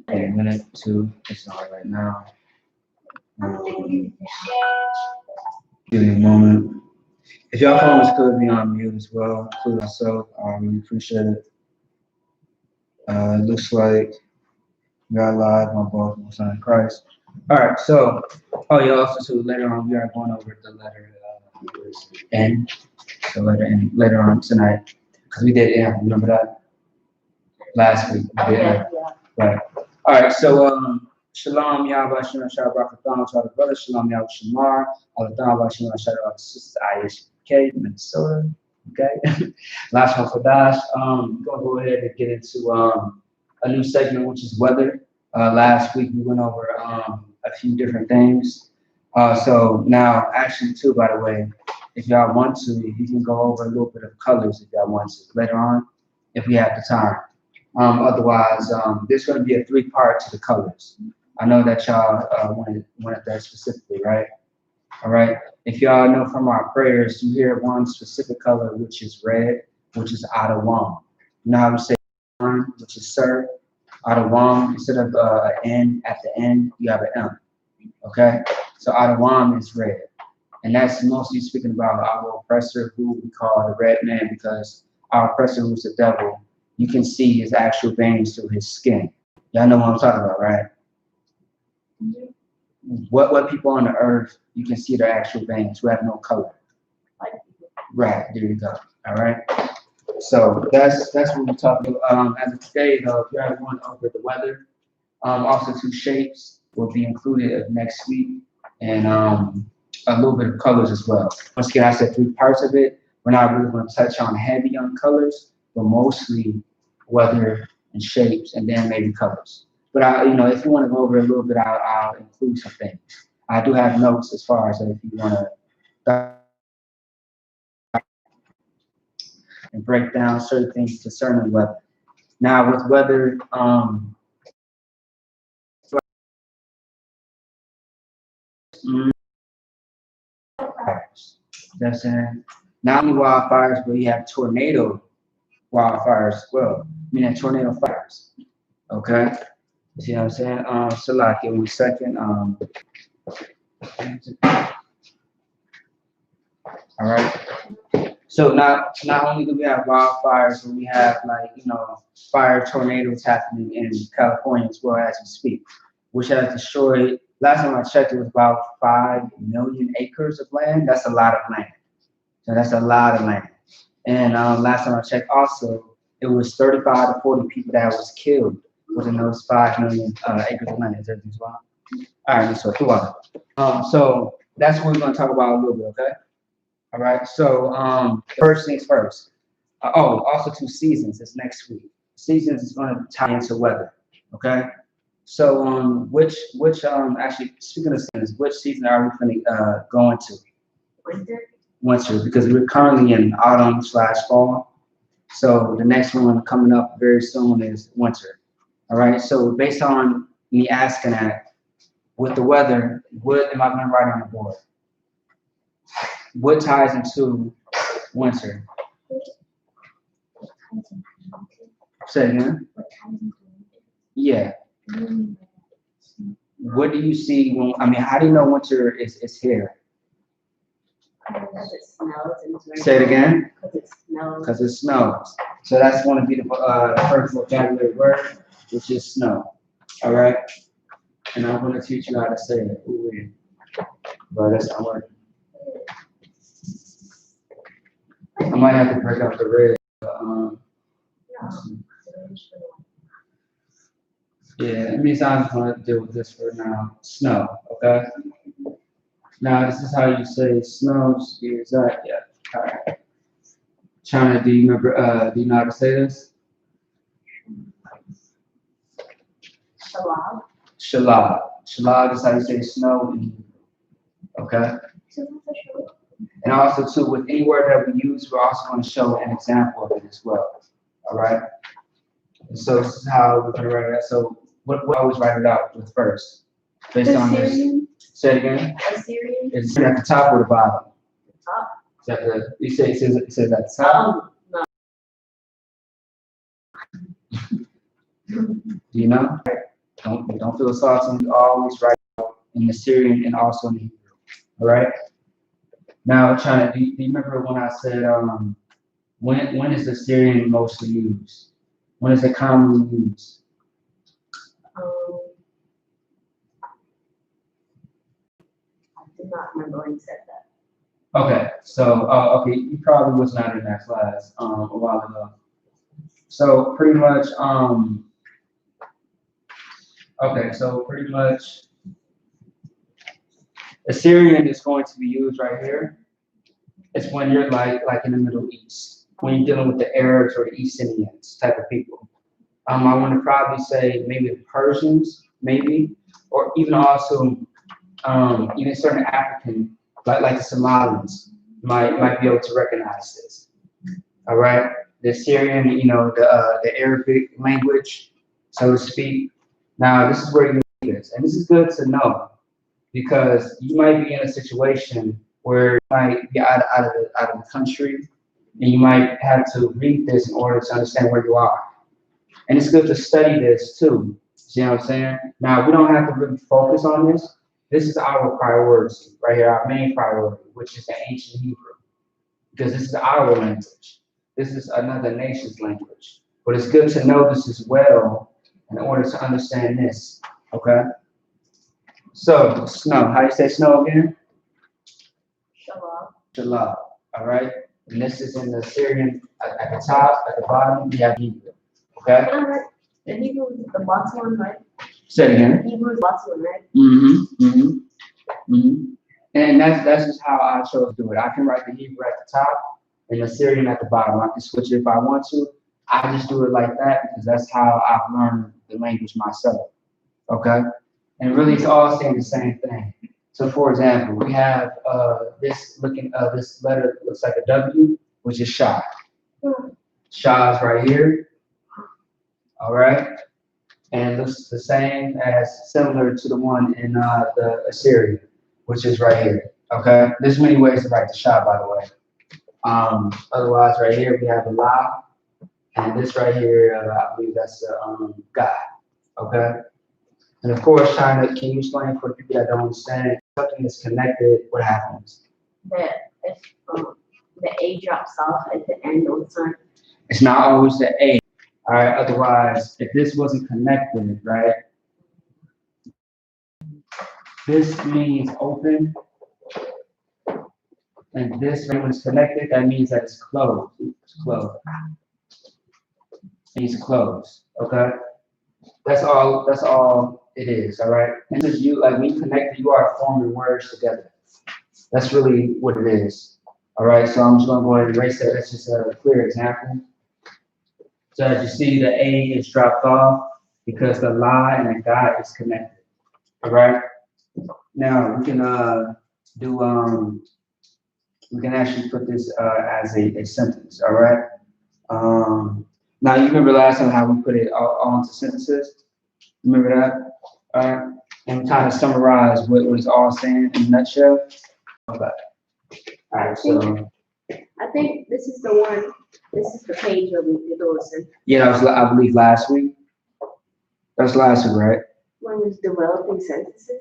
Wait a minute, two. It's not right now. Give me a moment. If y'all phones could be on mute as well, including myself, we appreciate it. Looks like we are live on both Most High in Christ. All right, so, oh yeah, also too, later on we are going over the letter N, the letter N later on tonight, because we did N, remember that? Last week, we did N, right. All right, so, Shalom, Yahweh, Shalom, Shalom, Barakathon, to all the brothers, Shalom, Yahweh, Shamar, Alathon, Shalom, Shalom, all the sisters, I.S.U.P.K, Minnesota, okay? Lashawan, Qadash, we're gonna go ahead and get into a new segment, which is weather. Last week we went over a few different things. So now, actually, too, by the way, if y'all want to, you can go over a little bit of colors if y'all want to later on, if we have the time. Otherwise, there's going to be a 3-part to the colors. I know that y'all wanted that specifically, right? All right. If y'all know from our prayers, you hear one specific color, which is red, which is I.S.U.P.K. You know how we say, which is sir, I.S.U.P.K, instead of an N at the end, you have an M. Okay? So I.S.U.P.K is red. And that's mostly speaking about our oppressor, who we call the red man, because our oppressor, who's the devil, you can see his actual veins through his skin. Y'all know what I'm talking about, right? What people on the earth, you can see their actual veins who have no color. Right, there you go. All right. So that's what we're talking about. As of today, though, if you're going over the weather, also 2 shapes will be included next week, and a little bit of colors as well. Once again, I said 3 parts of it. We're not really going to touch on heavy on colors, but mostly weather and shapes, and then maybe colors. But if you want to go over a little bit, I'll include some things. I do have notes as far as if you want to and break down certain things concerning weather. Now, with weather, that's in not only wildfires, but you have tornado wildfires as well, meaning tornado fires. Okay, you see what I'm saying? So like in 1 second. All right. So not only do we have wildfires, but we have fire tornadoes happening in California as well as we speak, which has destroyed. Last time I checked, it was about 5 million acres of land. That's a lot of land. So that's a lot of land. And last time I checked, also it was 35 to 40 people that was killed within those 5 million acres of land. Is everything's wrong? All right, so so that's what we're going to talk about a little bit, okay? All right, so first things first. Also 2 seasons is next week. Seasons is going to tie into weather, okay? So which actually speaking of seasons, which season are we going to go into? Winter, because we're currently in autumn/fall. So the next one coming up very soon is winter. All right, so based on me asking that, with the weather, what am I going to write on the board? What ties into winter? Say it again. Yeah. What do you see when? How do you know winter is here? Because it snows. Say it again. Because it snows. Because it snows. So that's going to be the first vocabulary word, which is snow. All right. And I'm going to teach you how to say it. Ooh, but that's not working. I might have to break up the red. Yeah, it means I'm going to deal with this for now. Snow, okay? Now, this is how you say snows. Is that? Yeah. All right. China, do you remember? Do you know how to say this? Shalom. Shalab. Shalab is how you say snow. Okay? And also, too, with any word that we use, we're also going to show an example of it as well. All right? And so this is how we're going to write it out. So what we always write it out with first, based on this. Say it again. Assyrian. It's at the top or the bottom? Top. Is that you say it says at the top? Do you know? Don't feel salty. Always write in the Syrian and also in the Hebrew. All right. Now, China, do you remember when I said when is the Syrian mostly used? When is it commonly used? I do not remember when you said that. Okay, so okay, you probably was not in that class a while ago. So pretty much okay, so pretty much Assyrian is going to be used right here. It's when you're like in the Middle East, when you're dealing with the Arabs or the East Indians type of people. I want to probably say maybe the Persians, maybe, or even also even certain African, like the Somalians, might be able to recognize this. All right, the Syrian, the Arabic language, so to speak. Now, this is where you need this, and this is good to know because you might be in a situation where you might be out of the country, and you might have to read this in order to understand where you are. And it's good to study this too. See what I'm saying? Now, we don't have to really focus on this. This is our priority right here, our main priority, which is the ancient Hebrew, because this is our language. This is another nation's language. But it's good to know this as well in order to understand this. Okay? So, snow. How do you say snow again? Shalom. Shalom. All right? And this is in the Syrian at the top, at the bottom, we have Hebrew. Okay? The Hebrew is the bottom one, right? Say it again. The Hebrew is the bottom one, right? And that's just how I chose to do it. I can write the Hebrew at the top and the Syrian at the bottom. I can switch it if I want to. I just do it like that because that's how I've learned the language myself. Okay? And really, it's all saying the same thing. So, for example, we have this letter looks like a W, which is Shah. Shah is right here. All right? And looks the same as similar to the one in the Assyrian, which is right here. Okay, there's many ways to write the Shah, by the way. Otherwise, right here we have the La, and this right here, I believe that's the God. Okay, and of course, China. Can you explain for people that don't understand? Something is connected. What happens? If the A drops off at the end of the time. It's not always the A. All right. Otherwise, if this wasn't connected, right? This means open, and this when it's connected, that means that it's closed. It's closed. It means closed. Okay. That's all it is. All right. And this is you like when you connected, you are forming words together. That's really what it is. All right. So I'm just gonna go ahead and erase that. That's just a clear example. So as you see, the A is dropped off because the La and the God is connected. All right. Now we can we can actually put this as a sentence. All right. Now you remember last time how we put it all into sentences. Remember that? All right. And kind of summarize what it's all saying in a nutshell. Okay. All right. So I think this is the one. This is the page where we did those. yeah, that was I believe last week. That was last week, right? When was developing sentences?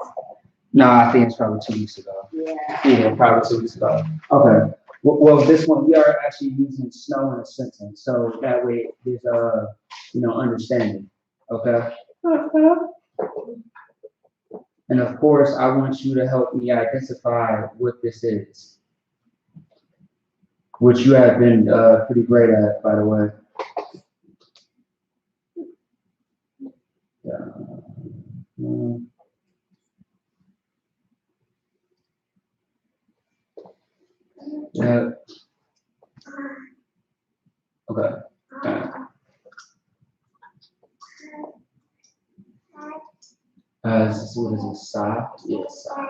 No, I think it's probably 2 weeks ago. Yeah. Yeah, probably 2 weeks ago. Okay. Well, this one we are actually using snow in a sentence, so that way there's understanding. Okay. And of course, I want you to help me identify what this is, which you have been pretty great at, by the way. Yeah. Okay. This is what is it? Sa? Yes. Sa.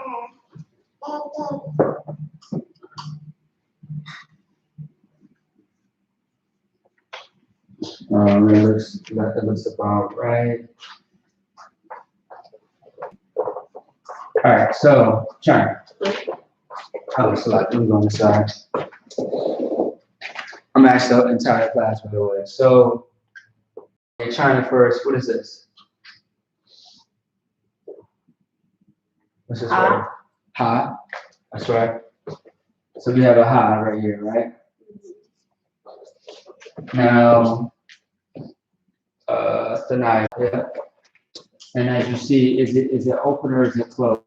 It looks about right. All right. So, China. Oh, it's like let me go on the side. I'm actually the entire class, by the way. So Okay, China first. What is this? What's this Ha. word? Ha. That's right. So we have a ha right here, right? Now, tonight, yeah. And as you see, is it open or is it closed?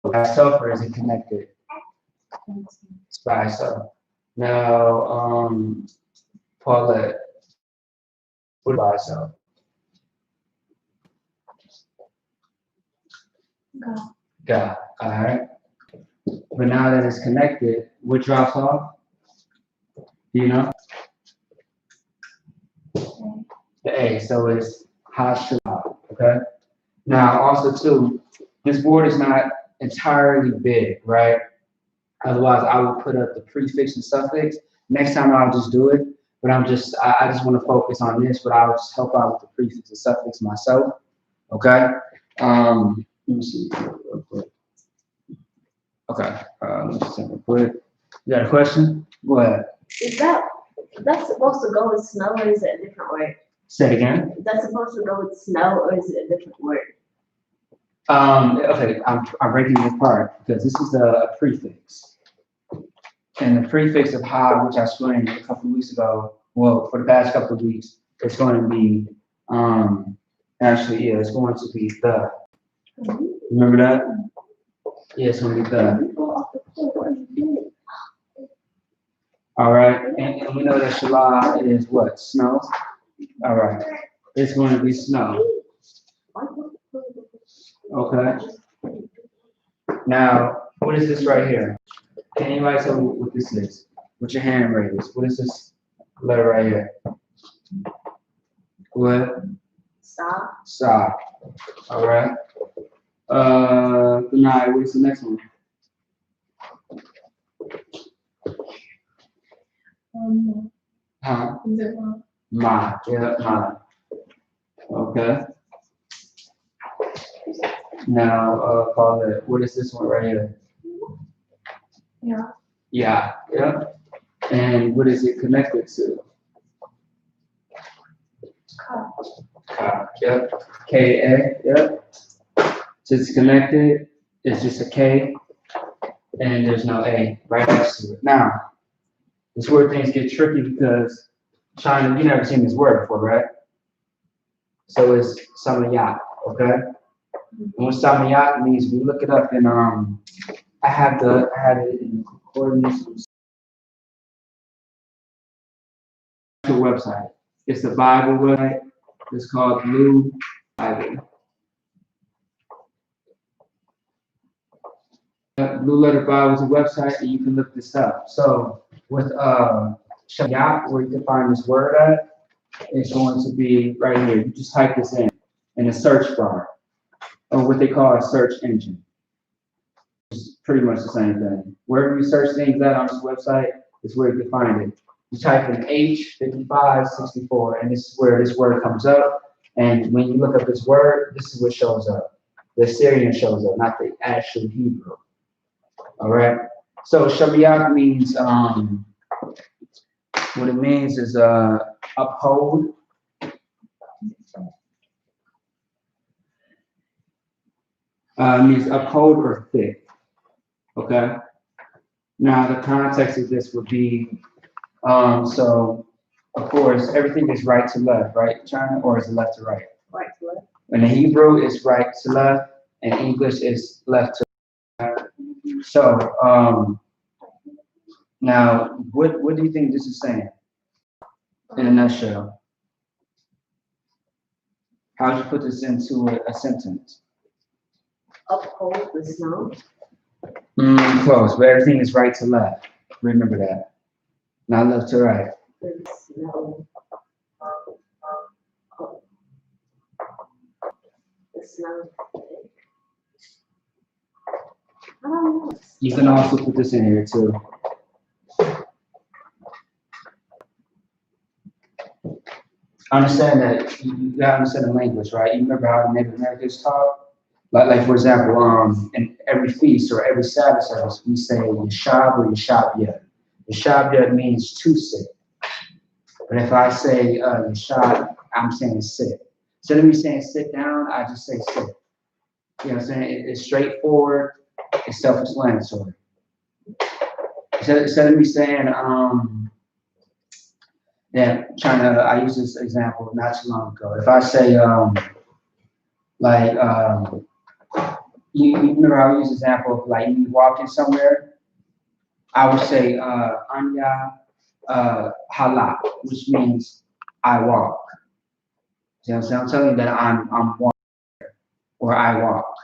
By itself or is it connected? It's by itself. Now, Paulette, what by itself? God. All right. But now that it's connected, what drops off? Do you know? The A. So it's Hashalal. Okay. Now, also too, this board is not entirely big, right? Otherwise, I would put up the prefix and suffix. Next time, I'll just do it. But I just want to focus on this, but I'll just help out with the prefix and suffix myself. Okay. Let me see. Real quick. Okay. Let me see real quick. You got a question? Go ahead. Is that's supposed to go with snow, or is it a different word? Say it again. Is that supposed to go with snow, or is it a different word? Okay, I'm breaking it apart because this is a prefix. And the prefix of ha, which I explained a couple of weeks ago, well, for the past couple of weeks, it's going to be, actually, yeah, it's going to be the. Remember that? Yeah, it's going to be the. All right, and we know that Shala is what? Snow? All right, it's going to be snow. Okay. Now, what is this right here? Can anybody tell me what this is? What your hand raised? What is this letter right here? What? Sa. Sa. All right. Kunai, what's the next one? Huh? Ma. Yeah, ma. Okay. Now, call it. What is this one right here? Yeah. Yeah. Yeah. And what is it connected to? Ka. Ka. Yep. K-A. Yep. So it's connected. It's just a K, and there's no A right next to it. Now, this word things get tricky because China, you never seen this word before, right? So it's samayat, okay? And what samayat means, we look it up in I had it in the concordance website. It's the Bible website. It's called Blue Bible. Blue Letter Bible is a website, and you can look this up. So with Shayat, where you can find this word at, it's going to be right here. You just type this in a search bar, or what they call a search engine. It's pretty much the same thing. Wherever you search things at on this website is where you can find it. You type in H5564, and this is where this word comes up. And when you look up this word, this is what shows up. The Syrian shows up, not the actual Hebrew. All right. So Shabiyat means what it means is uphold. Means uphold or thick. Okay. Now the context of this would be so of course everything is right to left, right, China, or is it left to right? Right to left. In the Hebrew it's right to left, and English is left to right. So now what do you think this is saying in a nutshell? How would you put this into a sentence? Uphold the snow. Close, but everything is right to left. Remember that. Not left to right. The snow. The snow. I don't know. You can also put this in here too. Understand that you gotta understand the language, right? You remember how the Native Americans talk? Like for example, in every feast or every Sabbath service, we say Yeshab or Yeshabiyah. Yeshabiyah means to say. But if I say Yeshab, I'm saying sit. Instead of me saying sit down, I just say sit. You know what I'm saying? It's straightforward, it's self-explanatory. Instead of me saying, I used this example not too long ago. If I say, you remember I used the example of like you walking somewhere, I would say, Anya Hala, which means I walk. See what I'm saying? I'm telling you that I'm walking or I walk.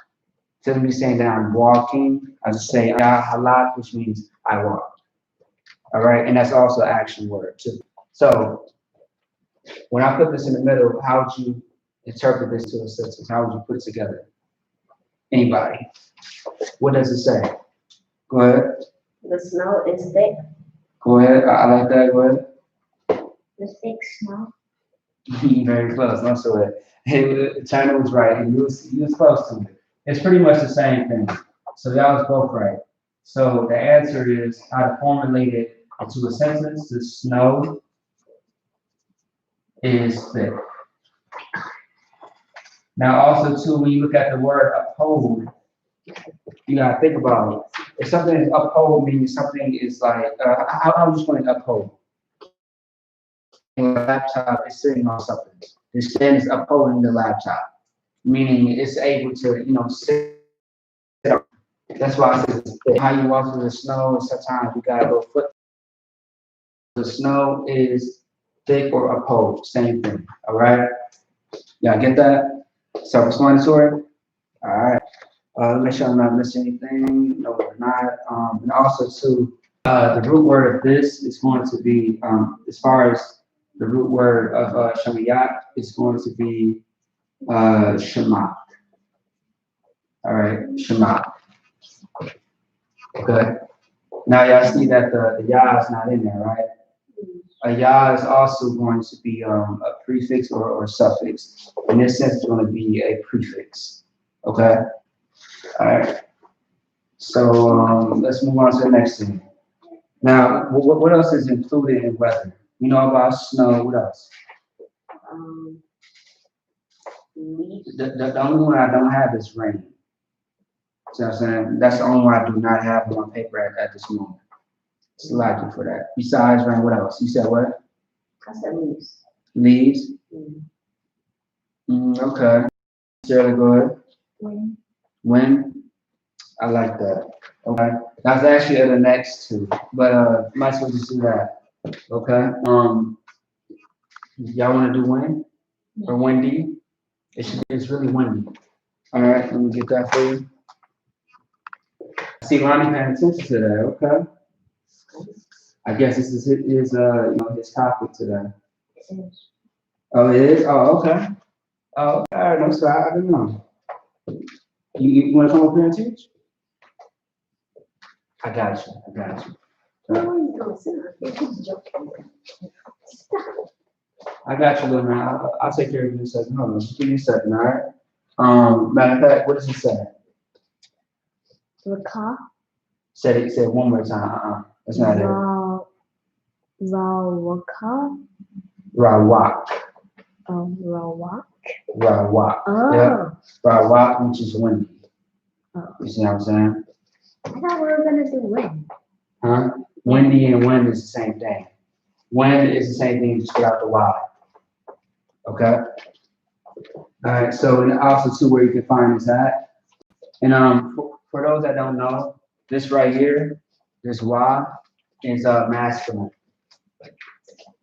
Instead of me saying that I'm walking, I just say Anya Hala, which means I walk. All right, and that's also an action word too. So when I put this in the middle, how would you interpret this to a sentence? How would you put it together? Anybody? What does it say? Go ahead. The snow is thick. Go ahead. I like that. Go ahead. The thick snow. Very close. No sweat. China was right. He was close to it. It's pretty much the same thing. So y'all was both right. So the answer is how to formulate it into a sentence. The snow is thick. Now also too, when you look at the word uphold, you gotta think about it. If something is uphold means something is like how would you explain uphold? A laptop is sitting on something. This stand is upholding the laptop, meaning it's able to, sit up. That's why I said it's thick. How you walk through the snow, and sometimes you gotta go foot. The snow is thick or uphold, same thing. All right, y'all get that? Self-explanatory. All right. Make sure I'm not missing anything. No, we're not. And also too, the root word of this is going to be, as far as the root word of Shemayat, it's going to be Shema. All right, Shema. Okay. Now y'all see that the Yah is not in there, right? A Yah is also going to be a prefix or suffix. In this sense, it's going to be a prefix. Okay. All right. So let's move on to the next thing. Now, what else is included in weather? You know about snow. What else? The only one I don't have is rain. So I'm saying that's the only one I do not have on paper at this moment. It's logic for that. Besides rain, what else? You said what? I said leaves. Leaves. Okay. Fairly good. Wind. I like that. Okay. That's actually the next two, but might as well just do that. Okay. Y'all want to do wind or windy? It's really windy. All right. Let me get that for you. See, Lonnie paying attention to that. Okay. I guess this is his topic today. Oh, it is. Oh, okay. Oh, all right. No, so I don't know. You want to come up here and teach? I got you. I got you, little man. I'll take care of you in a second. Hold on, just give me a second, all right? Matter of fact, what does it say? Raka. Say it one more time. That's not it. Rawaka. Rawak. Rawak. Rawak. Oh. Yeah. Rawak, which is windy. Oh. You see what I'm saying? I thought we were gonna do wind. Huh? Windy and wind is the same thing. Wind is the same thing, just without the Y. Okay? All right, so and also too, where you can find this at. And for those that don't know, this right here, this Y is masculine.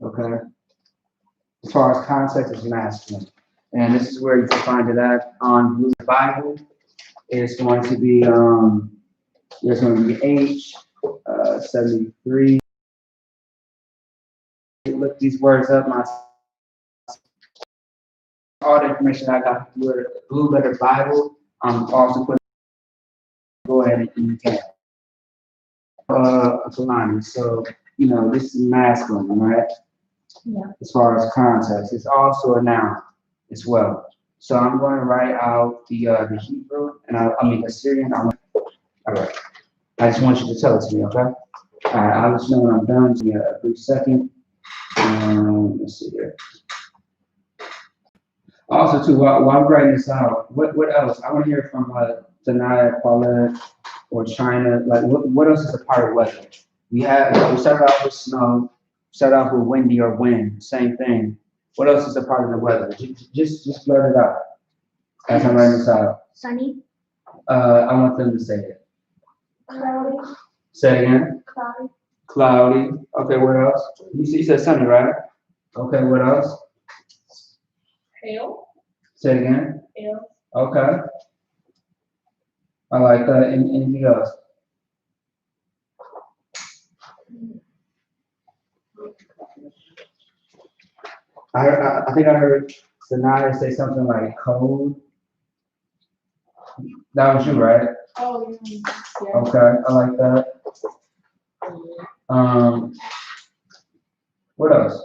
Okay? As far as context, it's masculine. And this is where you can find it at on Blue Bible. It's going to be there's going to be H 73. Look these words up. All the information I got through the Blue Letter Bible. Also put. Go ahead and you can. Kalani. So this is masculine, right? Yeah. As far as context, it's also a noun as well. So I'm going to write out the Hebrew and I mean the Syrian. All right. I just want you to tell it to me, okay? All right. I'll let you know when I'm done. Give me a brief second. Let's see here. Also, too, while I'm writing this out, what else? I want to hear from Danaya, Paulette, or China. Like, what else is a part of weather? We started off with snow, started off with windy or wind, same thing. What else is a part of the weather? Just blurt it out as I'm writing this out. Sunny. I want them to say it. Cloudy. Say it again. Cloudy. Cloudy. Okay, what else? You said sunny, right? Okay, what else? Pale. Say it again. Pale. Okay. I like that. Anything else? I think I heard Sanaya say something like cold. That was you, right? Oh, yeah. Okay, I like that. What else?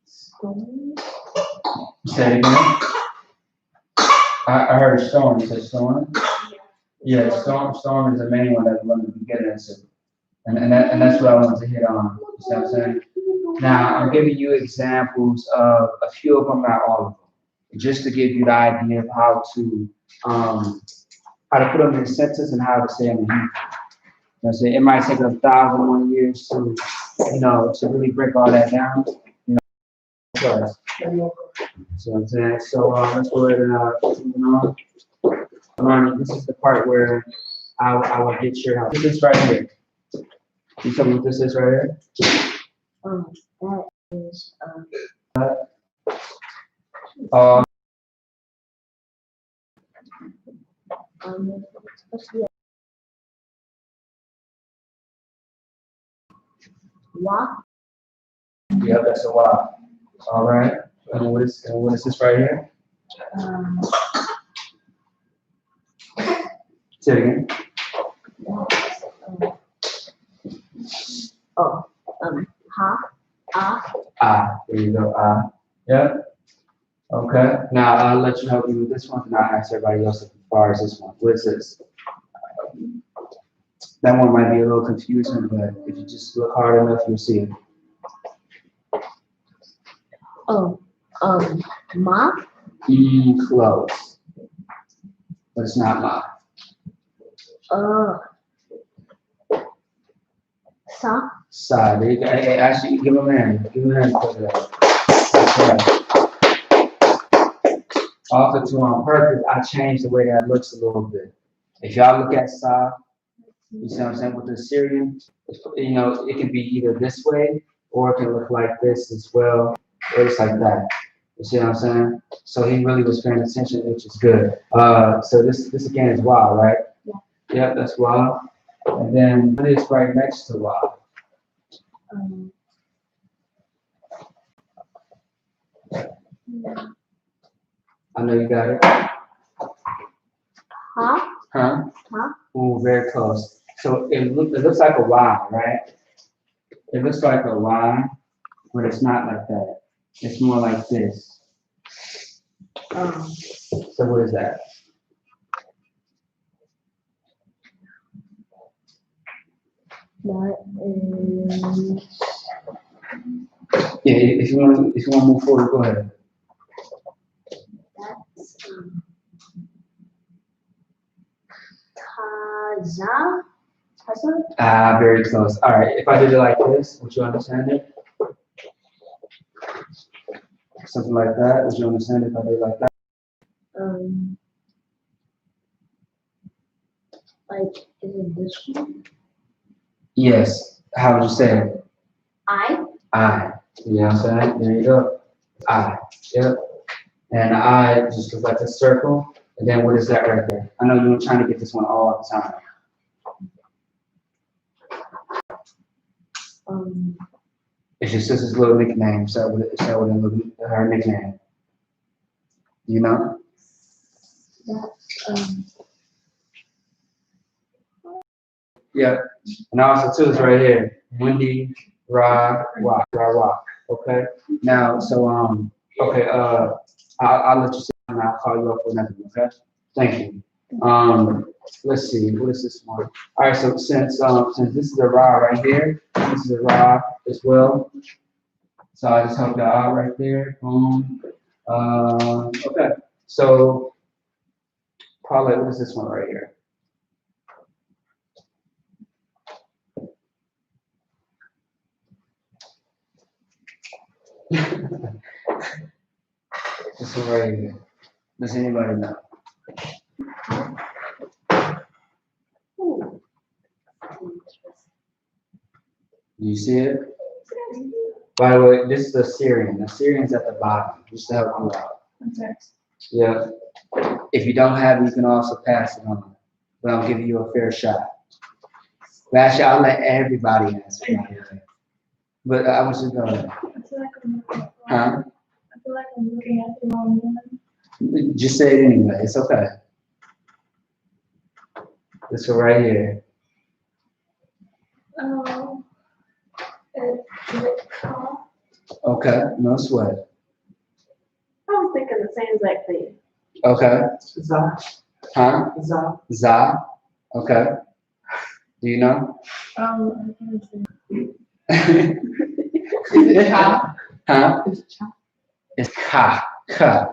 Storm. Say it again. I heard storm. You said storm? Yeah, storm is the main one that we're going to be getting into. And that's what I wanted to hit on. You see what I'm saying? Now, I'm giving you examples of a few of them, not all of them, just to give you the idea of how to put them in a sentence and how to say them in Hebrew. You know what I'm saying? It might take 1,001 years to, to really break all that down. So, I'm saying, so let's go ahead and moving on. This is the part where I will get your help. This is right here. You tell me what this is right here? That is Wa. Yeah, that's a lot. All right. And what is this right here? Say it again. Ha. There you go. Yeah. Okay. Now I'll let you help me with this one, and I'll ask everybody else as far as this one. What is this? That one might be a little confusing, but if you just look hard enough, you'll see it. Ma. Close. But it's not ma. Sa. There you go. Hey, actually, give him a hand. Give him a hand for that. That's right. Also, too, on purpose, I changed the way that it looks a little bit. If y'all look at Sa, you see what I'm saying, with the Syrian, it can be either this way, or it can look like this as well, or it's like that. You see what I'm saying? So he really was paying attention, which is good. So this again is Wa, right? Yeah. Yep, that's Wa. And then what is right next to Wa? I know you got it. Ha. Huh? Ha. Ooh, very close. So it looks like a Y, right? It looks like a Y, but it's not like that. It's more like this. So what is that? That is. Yeah, if you want to move forward, go ahead. That's Taza. Very close. All right, if I did it like this, would you understand it? Something like that. Would you understand it if I did it like that? Like, is it this one? Yes. How would you say it? I. You know what I'm saying? There you go. Yep. And I just looks like a circle. And then what is that right there? I know you were trying to get this one all the time. It's your sister's little nickname. So her nickname. You know? That's Yeah. And also too is right here. Wendy, Ra, Wa. Okay. Now, so okay. I'll let you sit down and I'll call you up for nothing. Okay. Thank you. Let's see, what is this one? All right, so since this is a Ra right here, this is a Ra as well. So I just helped that out right there. Boom. Okay. So probably what is this one right here? This one right here. Does anybody know? Ooh. Do you see it? By the way, this is the Syrian. The Syrian's at the bottom, just to help you out. Yeah. If you don't have it, you can also pass it on. But I'll give you a fair shot. But actually, I'll let everybody answer. But I want you to go ahead. Huh? I feel like I'm looking at the wrong one. Just say it anyway. It's okay. This one right here. Oh, Okay. No sweat. I was thinking the same exact thing. Okay. Za. Huh? Za. Za. Okay. Do you know? I can't see. Huh? It's ka. Ka.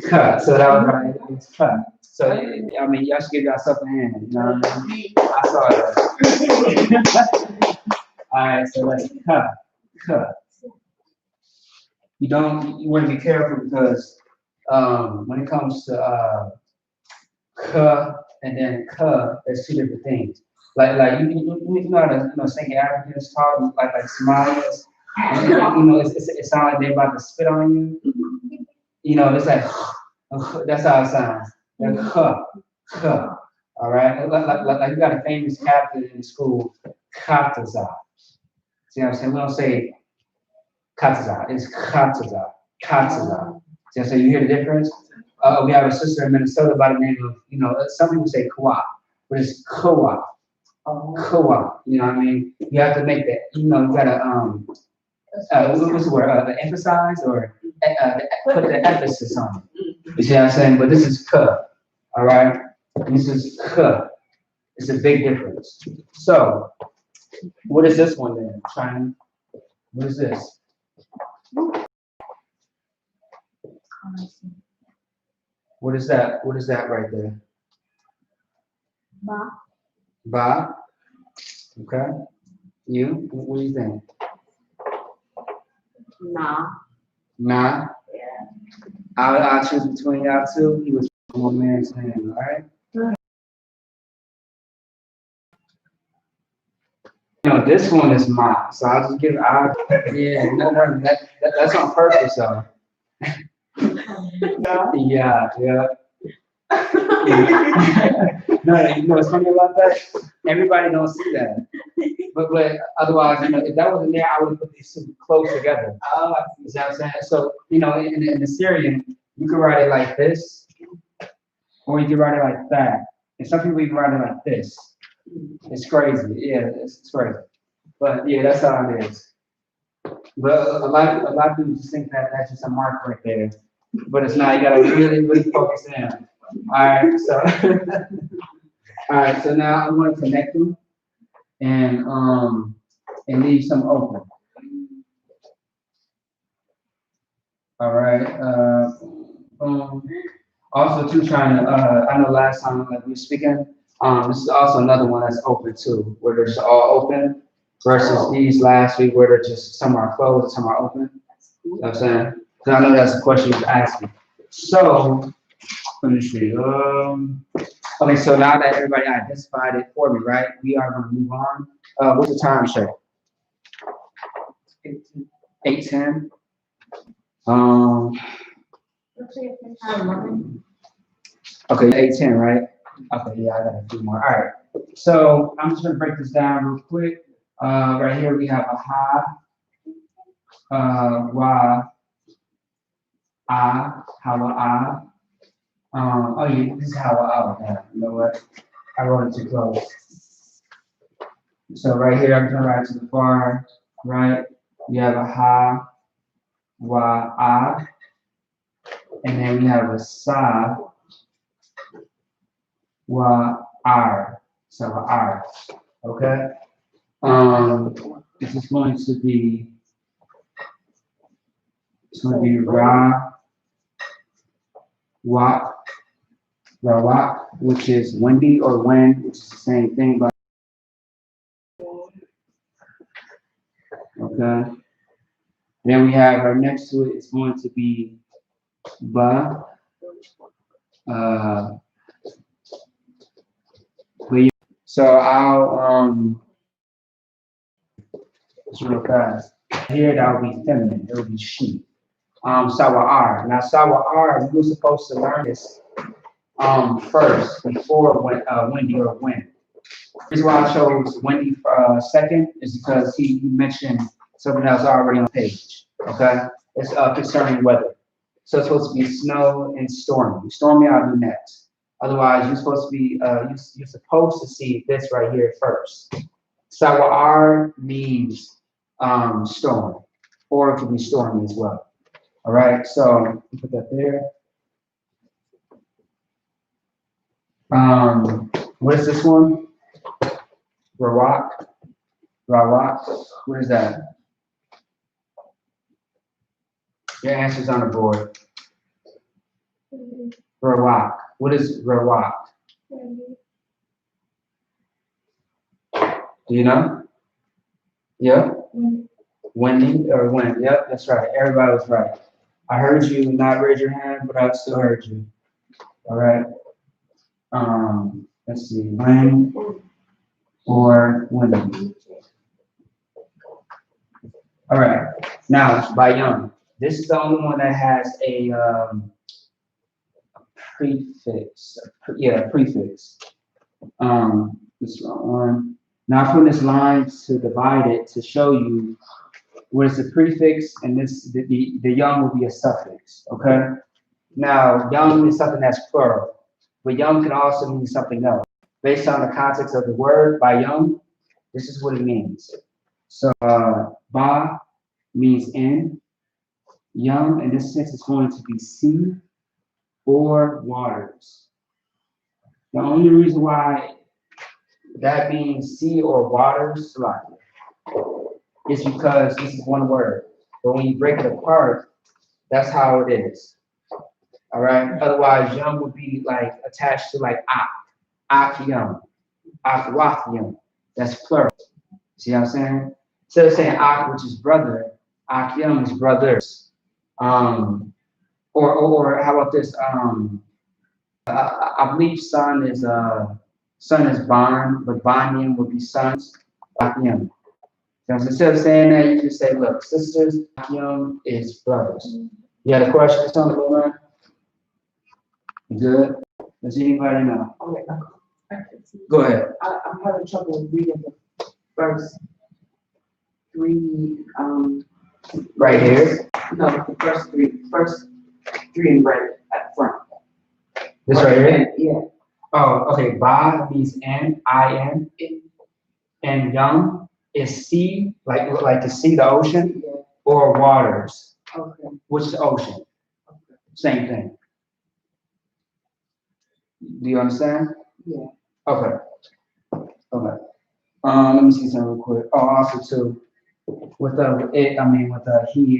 Ka. So that was right. It's ka. So I mean, y'all should give yourself a hand. You know what I mean? I saw that. All right. So that's ka. Ka. You want to be careful because when it comes to ka and then ka, there's two different things. Like you know how to sing Africans talk like Somalis. You know, it sounds like they're about to spit on you. You know, it's like that's how it sounds. Like ka. All right, like you got a famous captain in school, Kataza. See what I'm saying? We don't say Kataza. It's Kataza. Kataza. So you hear the difference? We have a sister in Minnesota by the name of, some people say Kawa, but it's Kawa. Kawa. You know what I mean? You have to make that, you gotta, what's the word? Emphasize or put the emphasis on it. You see what I'm saying? But this is Ka. All right? This is Ka. It's a big difference. So, what is this one then? China? What is this? What is that? What is that right there? Ba. Ba. Okay. You? What do you think? Nah. Nah. Yeah. I'll choose between y'all two. He was one man's name, all right? This one is mine, so I'll just give it. Yeah, no, that's on purpose, though. Yeah. No, what's funny about that? Everybody don't see that. But otherwise, if that wasn't there, I would have put these two close together. Oh, you see what I'm saying? So, in the Syrian, you can write it like this, or you can write it like that. And some people even write it like this. It's crazy. Yeah, it's crazy. But yeah, that's how it is. But a lot of people just think that that's just a mark right there. But it's not. You gotta really, really focus in. All right, so all right, so now I'm gonna connect them and leave some open. All right. Also, too, trying to. I know last time like we were speaking. This is also another one that's open too, where they're just all open, versus these last week where they're just some are closed and some are open. You know what I'm saying? Because I know that's the question you asked me. So let me see. Okay, so now that everybody identified it for me, right? We are going to move on. What's the time check? 8:10. Okay, 8:10, right? Okay, yeah, I got a few more. All right. So I'm just gonna break this down real quick. Right here we have a ha, wa, hawa, oh yeah, this is hawa. You know what? I wrote it too close. So right here, I'm gonna write to the far right. You have a ha, wa, and then we have a sa, R. So R. Okay. This is going to be. It's going to be Ra. Wak. Rawak, which is windy or wind, which is the same thing, but okay. Then we have right next to it, it's going to be Ba. But yeah, so I'll it's real fast. Here that will be feminine, it will be she. Sawa'ar. Now Sawa'ar, we were supposed to learn this first before windy or wind. The reason why I chose windy second is because he mentioned something else already on the page. Okay, it's concerning weather. So it's supposed to be snow and stormy. Stormy, I'll do next. Otherwise, you're supposed to be you're supposed to see this right here first. Sawa'ar means storm, or it could be stormy as well. All right, so put that there. What is this one? Rawak. Rawak. What is that? Your answer's on the board. Rawak. What is Rawak? Do you know? Yeah? Windy or wind? Yep, that's right. Everybody was right. I heard you not raise your hand, but I still heard you. All right. Let's see. Wind or windy. All right. Now, by young. This is the only one that has a prefix. Prefix. This one. Now I'm putting this line to divide it to show you where it's a prefix and this the young will be a suffix. Okay. Now young is something that's plural, but young can also mean something else. Based on the context of the word by young, this is what it means. So ba means in. Young in this sense is going to be sea or waters. The only reason why that means sea or waters is because this is one word. But when you break it apart, that's how it is. All right. Otherwise, young would be like attached to like ak young, ak young. That's plural. See what I'm saying? Instead of saying ak, which is brother, ak young is brothers. Or how about this? I believe son is barn, but banyam would be sons. Banyam. So instead of saying that, you just say, look, sisters, banyam is brothers. You had a question or something, man? Good. Does anybody know? Go ahead. I'm having trouble reading the first three, Right here. no, the first three in red at front. This right here. Yeah. Oh, okay. Ba means N, I-N. And young is sea, like to see the ocean, Yeah. or waters, Okay. which is ocean. Same thing. Do you understand? Yeah. Okay. Okay. Let me see something real quick. Oh, also too, with he, it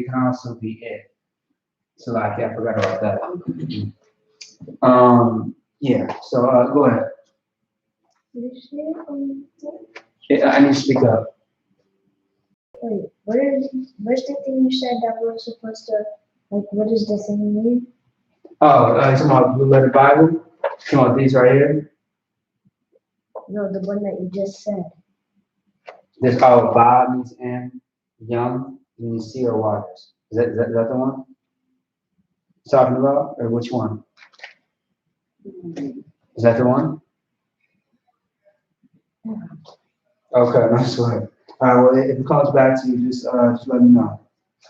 can also be it. So like, I forgot about that. Yeah. So go ahead. I need to speak up. Wait, where's the thing you said that we're supposed to, like, what does the thing mean? Oh, talking about Blue Letter Bible. Come on, these right here. No, the one that you just said. This Ba means in, young means sea or waters. Is that the one? Talking about, or which one? Is that the one? Okay, nice one. Well, if it comes back to you, just let me know.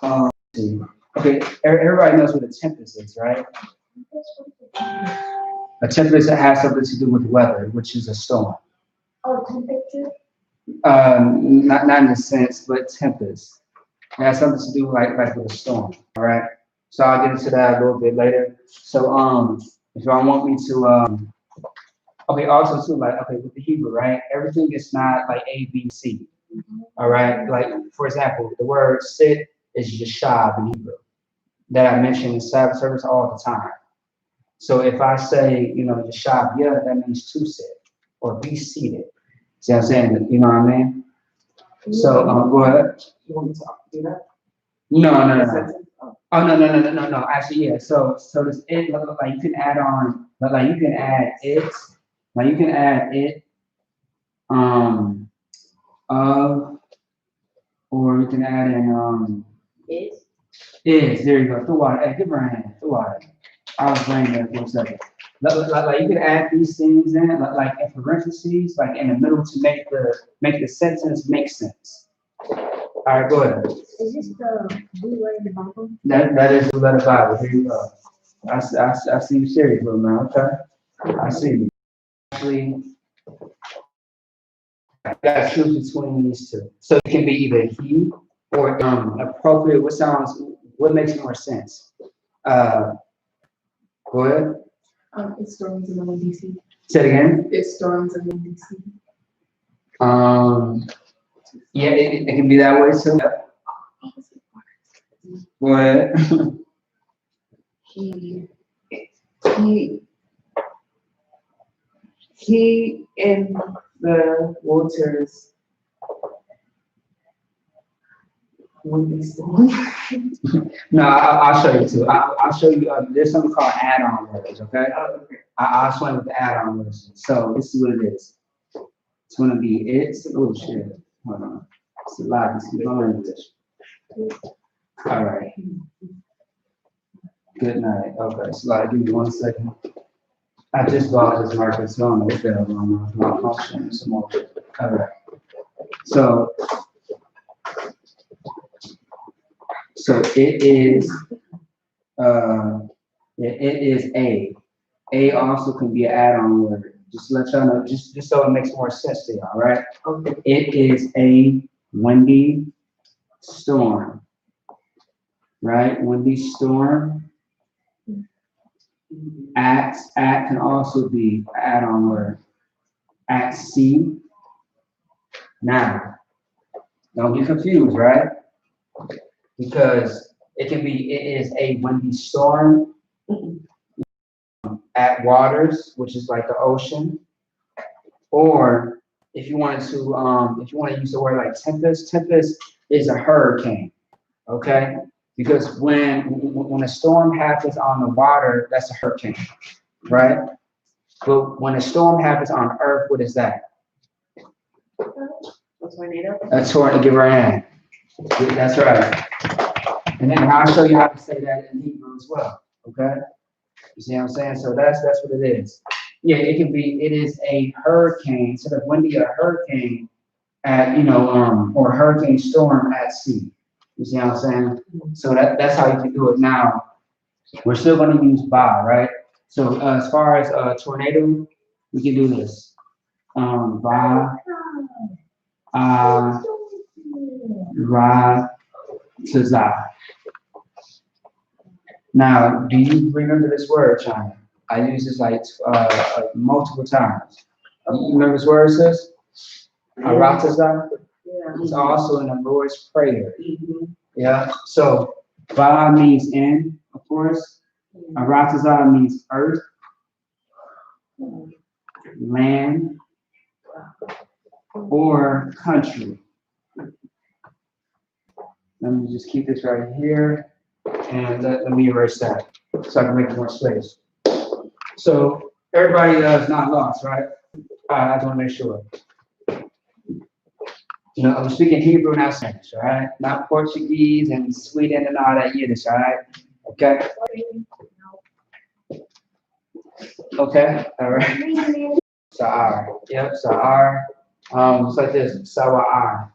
Let's see. Okay, everybody knows what a tempest is, right? A tempest has something to do with weather, which is a storm. Oh, temperature? Not in a sense, but tempest. It has something to do like with a storm. All right. So I'll get into that a little bit later. So if y'all want me to Okay, also too, like, okay, with the Hebrew, right? Everything is not like A, B, C. All right, like for example, the word sit is yashab in Hebrew that I mention in Sabbath service all the time. So if I say, yashab, yeah, that means to sit or be seated. See what I'm saying? You know what I mean? So go ahead. You want me to do that? No. Oh no. Actually, yeah. So does it like you can add on, like you can add it, like you can add it, of, or you can add in is. There you go. Throughout. Hey, give her a hand. Throughout. I was playing there for a second. Like you can add these things in, like in parentheses, like in the middle to make the sentence make sense. All right, go ahead. Is this the blue letter in the Bible? That is the letter Bible. Here you go. I see you serious, little man. Okay, I see you. Actually, I got to choose between these two. So it can be either he or appropriate. What makes more sense? Go ahead. It storms in the DC. Say it again. It storms in the DC. Yeah, it can be that way too. Go ahead. He in the waters will be still. No, I'll show you too. I'll show you. There's something called add-on words. Okay. I'll explain what the add-on words is. So this is what it is. It's gonna be it's. Oh shit. Hold on. It's a lot. It's English. All right. Good night. Okay. So give me 1 second. I just bought this marker, so I don't know what the hell going on. My function some more. All right. So it is. It is a. A also can be an add-on word. Just to let y'all know, just so it makes more sense to y'all, right? Okay. It is a windy storm, right? Windy storm. At can also be an add-on word. At sea. Now, don't get confused, right? Because it is a windy storm at waters, which is like the ocean. Or if you want to use the word like tempest is a hurricane, okay? Because when a storm happens on the water, that's a hurricane, right? But when a storm happens on earth, what is that? A tornado. A tornado. Give her a hand. That's right. And then I'll show you how to say that in Hebrew as well, okay? You see what I'm saying? So that's what it is. Yeah, it is a hurricane, instead of windy, a hurricane at, or a hurricane storm at sea. You see what I'm saying? So that's how you can do it. Now, we're still going to use ba, right? So as far as tornado, we can do this. Ba, ra, taza. Now, do you remember this word, China? I use this like multiple times. You remember this word, sis? Arataza. It's also in the Lord's Prayer. Yeah. So, ba means in, of course. Arataza means earth, land, or country. Let me just keep this right here, and let me erase that so I can make more space. So everybody is not lost, right? I just want to make sure. I'm speaking Hebrew, not Spanish, all right? Not Portuguese and Sweden and all that Yiddish, all right? Okay? Okay, all right. Sa'ar. Yep, Sa'ar. It's like this, Sawa'ar.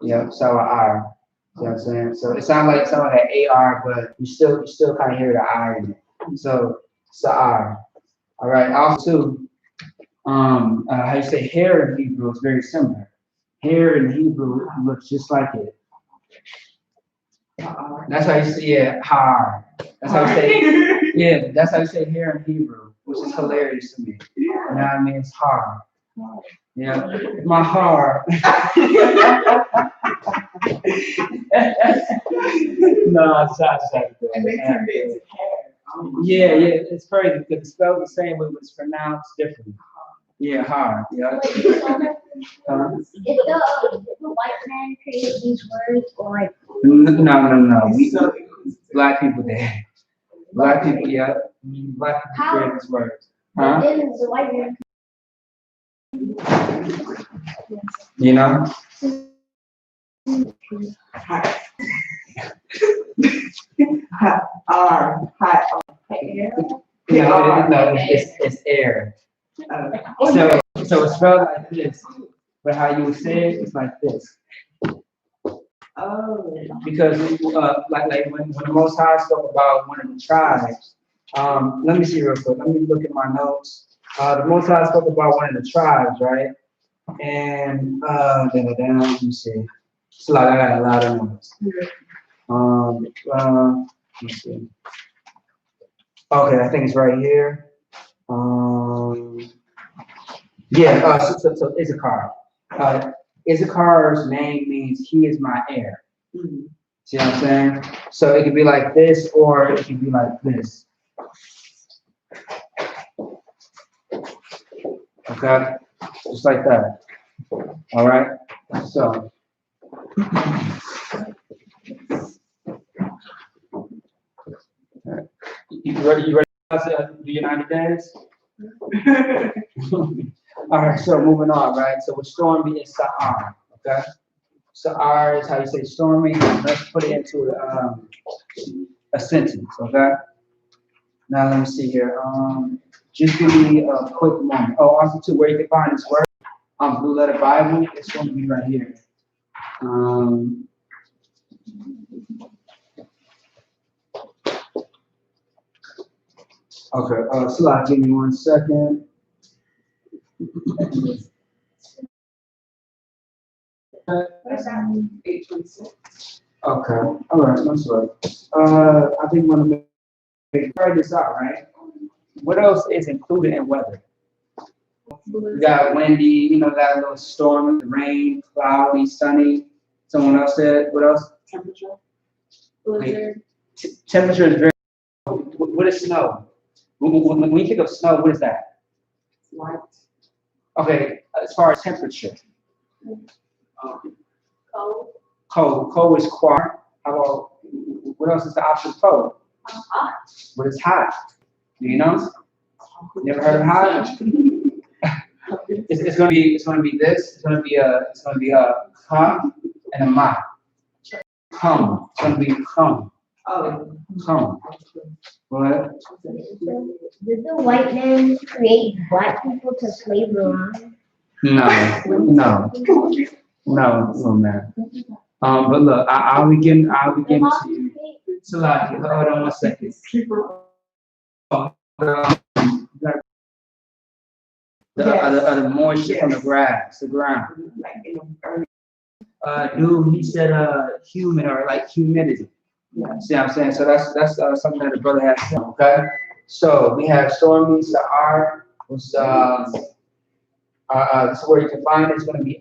Yep, Sawa'ar. You know what I'm saying? So it sounds like an AR, but you still kind of hear the I in it. So Sa'ar. All right. Also, how you say hair in Hebrew is very similar. Hair in Hebrew looks just like it. That's how you see it. Har. That's how you say. Yeah, that's how you say hair in Hebrew. which is hilarious to me. You know what I mean? It's hard. Yeah, my heart. No, it's not. And they turned it into hair. Yeah, it's crazy because it's spelled the same way, but it's pronounced differently. Yeah, hard. Yeah. Did the white man create these words or like? No. Black people did. Black people, yeah. Black people How? create these words. But then the white man. You know? Hot. Hot. No, it's air. So it's spelled like this, but how you would say it is like this. Oh. Because like when the Most High spoke about one of the tribes, let me see real quick. Let me look at my notes. The Most High spoke about one of the tribes, right? And let me see. It's a lot. I got a lot of notes. Let me see. Okay, I think it's right here. Yeah. So Issachar. Issachar's name means he is my heir. Mm-hmm. See what I'm saying? So it could be like this, or it could be like this. Okay, just like that. All right. So. You ready? You ready to do your 90 days? All right. So moving on, right? So with stormy is sa'ar. Okay. Sa'ar is how you say stormy. Let's put it into a sentence. Okay. Now let me see here. Just give me a quick moment. Oh, also too, where you can find this word, Blue Letter Bible, it's going to be right here. Okay, Salah, give me 1 second. That's 8:26. Okay, all right, that's right. I think we're going to try this out, right? What else is included in weather? We got windy, got a little storm, rain, cloudy, sunny. Someone else said, what else? Temperature. Blizzard. Temperature is very, what is snow? When you think of snow, what is that? White. Okay, as far as temperature. Cold. Cold is quiet. How about, what else is the option of cold? Hot. But it's hot. Do you know? Never heard of hot? It's gonna be this. It's gonna be a hum and a ma. Hum. It's gonna be hum. Oh. Hum. What? Did the white man create black people to slave around? No, man. But look, I'll begin to you. Salaki, hold on 1 second. The moisture from the grass, the ground. Dude, he said human or like humidity. Yeah. See what I'm saying? So that's something that the brother has said, okay? So we have stormy, Sa'ar, which this is where you can find it. It's going to be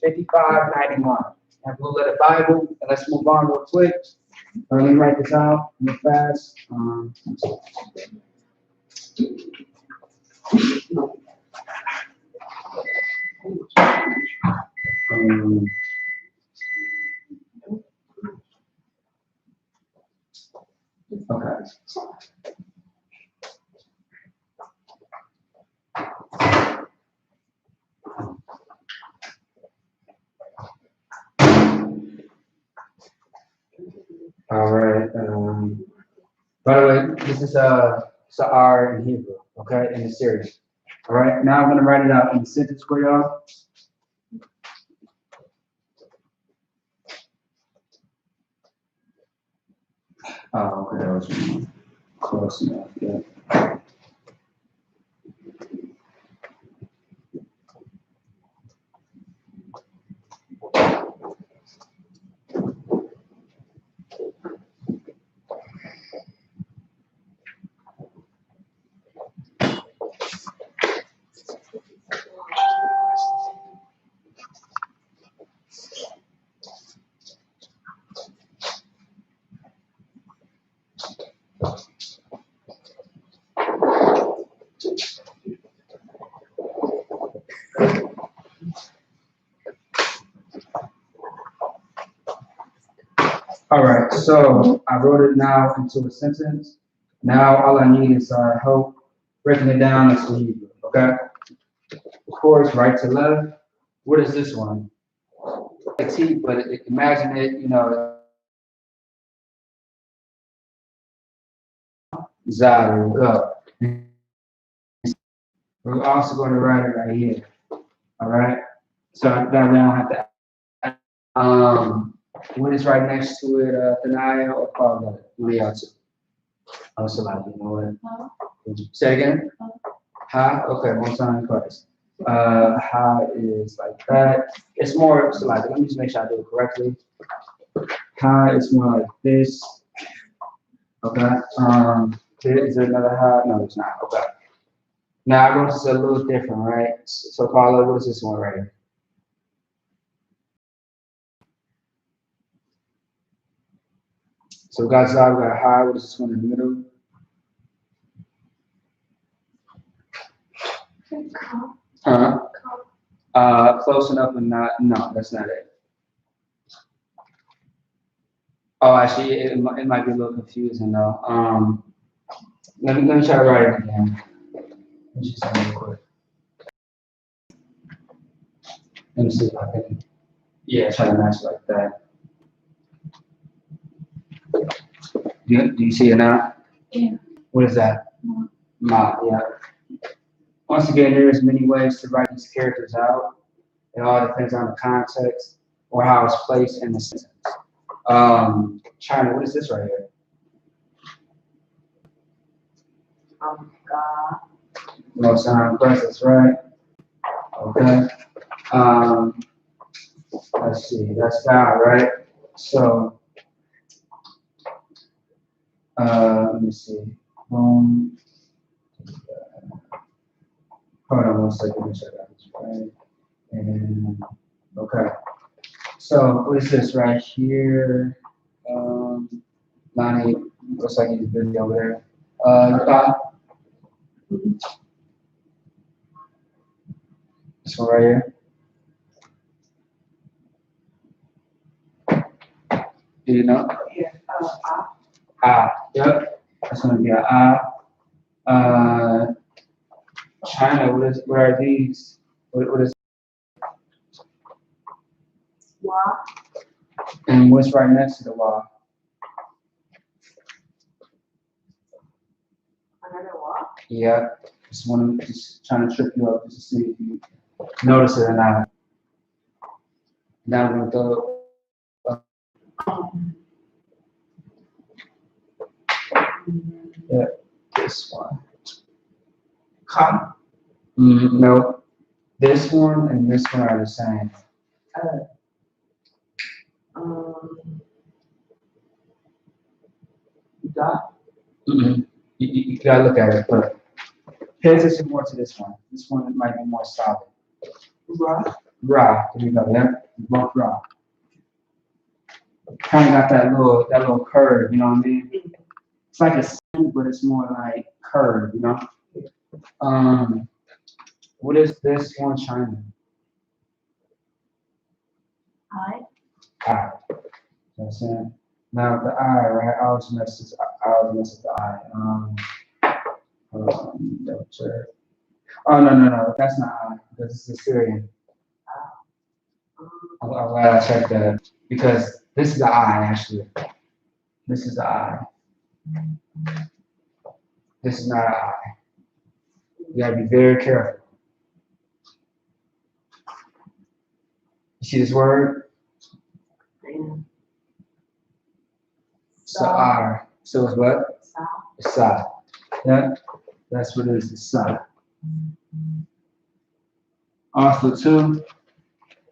H5591. Have Blue Letter Bible, and let's move on real quick. Let me write this out real fast. Okay. All right. By the way, this is Sa'ar in Hebrew, okay, in the series. All right. Now I'm gonna write it out in the sentence for y'all. Oh, okay, that was close enough. Yeah. All right, so I wrote it now into a sentence. Now all I need is help breaking it down into Hebrew, okay? Of course, right to left. What is this one? A T, but imagine it, Zah, go. We're also going to write it right here, all right? So that way I don't have to what is right next to it, Tanaya or Paula? Liatu. Oh, so like, you know what? Say again? Ha? Okay, one time in Christ. Ha is like that. It's more, so like, let me just make sure I do it correctly. Ha is more like this. Okay. Is there another ha? No, it's not. Okay. Now I'm going to say a little different, right? So Paula, what is this one right here? So we got Zah, we got ha. What is this one in the middle? Close enough and not, no, that's not it. Oh, actually, it might be a little confusing though. Let me try to write it again. Let me just say it real quick. Let me see if I can, yeah, try to match like that. Do you see it now? Yeah. What is that? Ma, yeah. Once again, there's many ways to write these characters out. It all depends on the context or how it's placed in the sentence. China, what is this right here? God. No time presence, right? Okay. Let's see, that's God, right? So, let me see. Hold on one second, let me check out this right. And okay. So what is this right here? Lonnie, looks like he's busy over there. This one right here. Do you know? Yeah, Yep. That's gonna be a China, what are these? What is, Wa. and what's right next to the wall? Another wa. Yeah. Just trying to trip you up just to see if you notice it or not. Now I'm gonna throw yeah, this one. Ka. No. This one and this one are the same. Da. You gotta look at it, but pay attention more to this one. This one might be more solid. Ra. Ra, there you go, yeah. Both ra. Kind of got that little curve, you know what I mean? It's like a same, but it's more like curved, you know? What is this one China? I. I. That's it. Now the I, right? I always mess with the I. Double check. Oh no, that's not I, because it's the Syrian. I'm glad I checked that because this is the I actually. This is the I. This is not an I. You gotta be very careful. You see this word? Sa'ar. So it's what? Sa. It's Sa. Yeah, that's what it is. It's Sa. Also, too,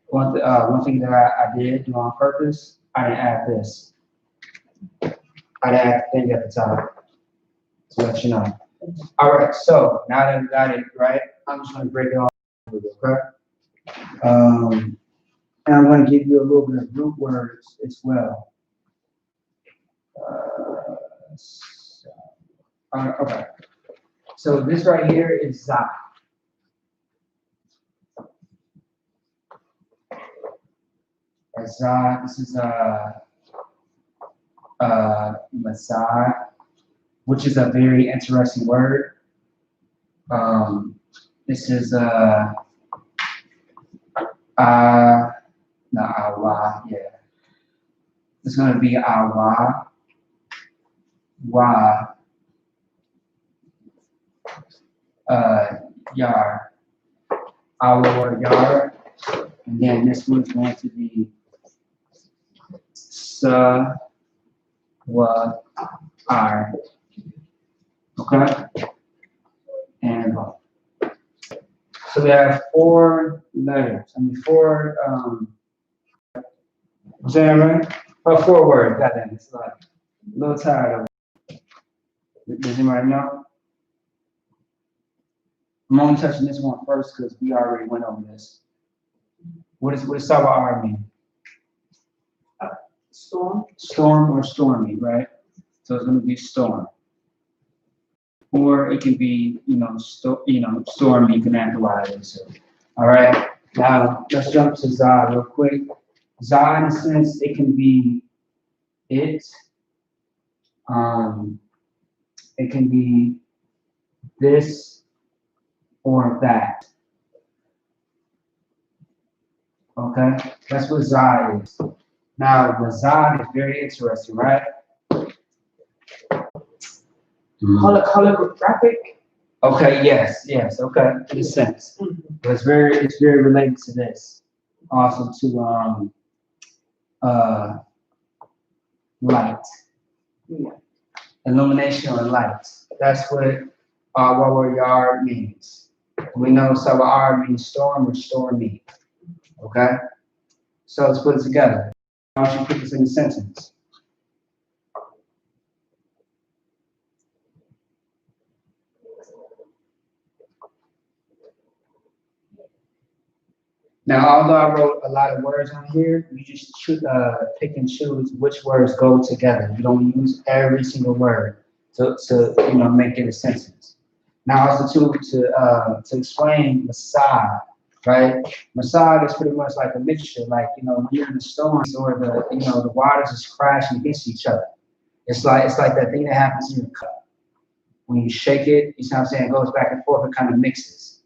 one thing that I did do on purpose, I didn't add this. I didn't add the thing at the top to let you know. All right, so now that we got it right, I'm just going to break it all down, okay? And I'm going to give you a little bit of root words as well. Okay. So this right here is Za. Za, this is Messiah, which is a very interesting word. This is not Awa, yeah. It's gonna be Awa, Wa, Yar, Awa Yar, and then this one's going to be Sa, Wa, Ar. Okay? And so we have 4 letters. I mean, 4, is that right? Oh, 4 words. Goddamn, it's like a little tired of it. Does anybody know? I'm only touching this one first because we already went over this. What does Sawa R mean? Storm. Storm or stormy, right? So it's going to be storm. Or it can be, stormy. You can add the Y in. So, all right. Now let's jump to Za real quick. Za, in a sense, it can be it. It can be this or that. Okay, that's what Za is. Now, the Za is very interesting, right? Holographic. Okay, yes, okay, in a sense. But it's very related to this. Also to light. Yeah. Illumination or light. That's what Yar means. We know Sawa'ar means storm or stormy. Okay? So let's put it together. How should you put this in a sentence? Now, although I wrote a lot of words on here, you just pick and choose which words go together. You don't use every single word to make it a sentence. Now, also to explain Messiah, right? Messiah is pretty much like a mixture, like when you're in the storms or the waters is crashing against each other. It's like that thing that happens in your cup. When you shake it, you see what I'm saying? It goes back and forth, it kind of mixes.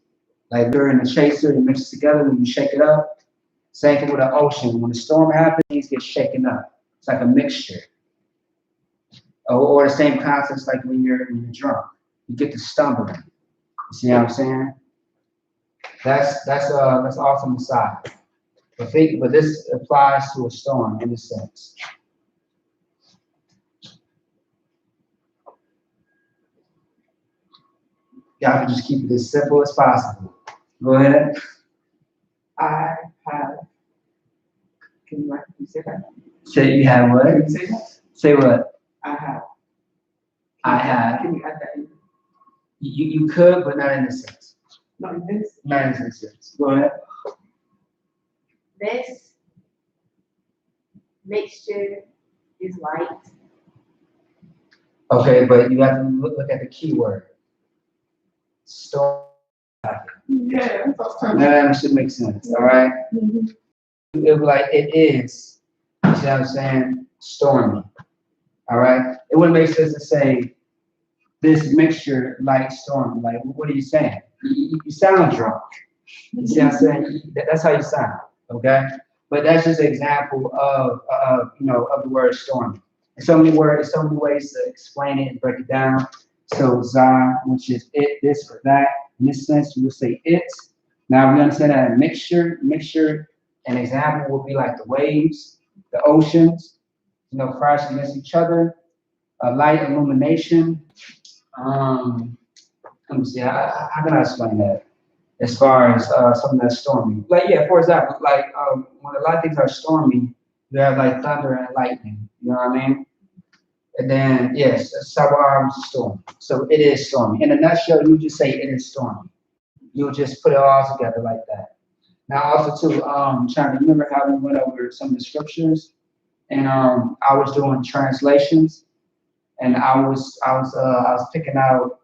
Like during the chaser, it mixes together. When you shake it up, same thing with the ocean. When the storm happens, things get shaken up. It's like a mixture. Or the same concept like when you're drunk, you get to stumbling. You see what I'm saying? That's awesome Messiah. But this applies to a storm in a sense. Y'all can just keep it as simple as possible. Go ahead. I have. Can you say that? Say you have what? Can you say that? Say what? I have. I have. Can you add that in? You could, but not in this sense. Not in this. Not in this sense. Go ahead. This mixture is light. Okay, but you have to look at the key word. Storm. Yeah, That should make sense. All right. It would be like it is. You see what I'm saying? Stormy. All right. It wouldn't make sense to say this mixture like stormy. Like, what are you saying? You sound drunk. You see what I'm saying? That's how you sound. Okay. But that's just an example of the word stormy. There's so many words, so many ways to explain it and break it down. So za, which is it, this or that. In this sense, we will say it. Now we understand that a mixture, an example would be like the waves, the oceans, crashing against each other, a light illumination. Let me see, how can I explain that? As far as something that's stormy. Like, yeah, for example, like when a lot of things are stormy, you have like thunder and lightning, you know what I mean? And then, yes, Sawar is a storm. So it is stormy. In a nutshell, you just say it is stormy. You'll just put it all together like that. Now, also too, trying to remember how we went over some of the scriptures, and I was doing translations, and I was picking out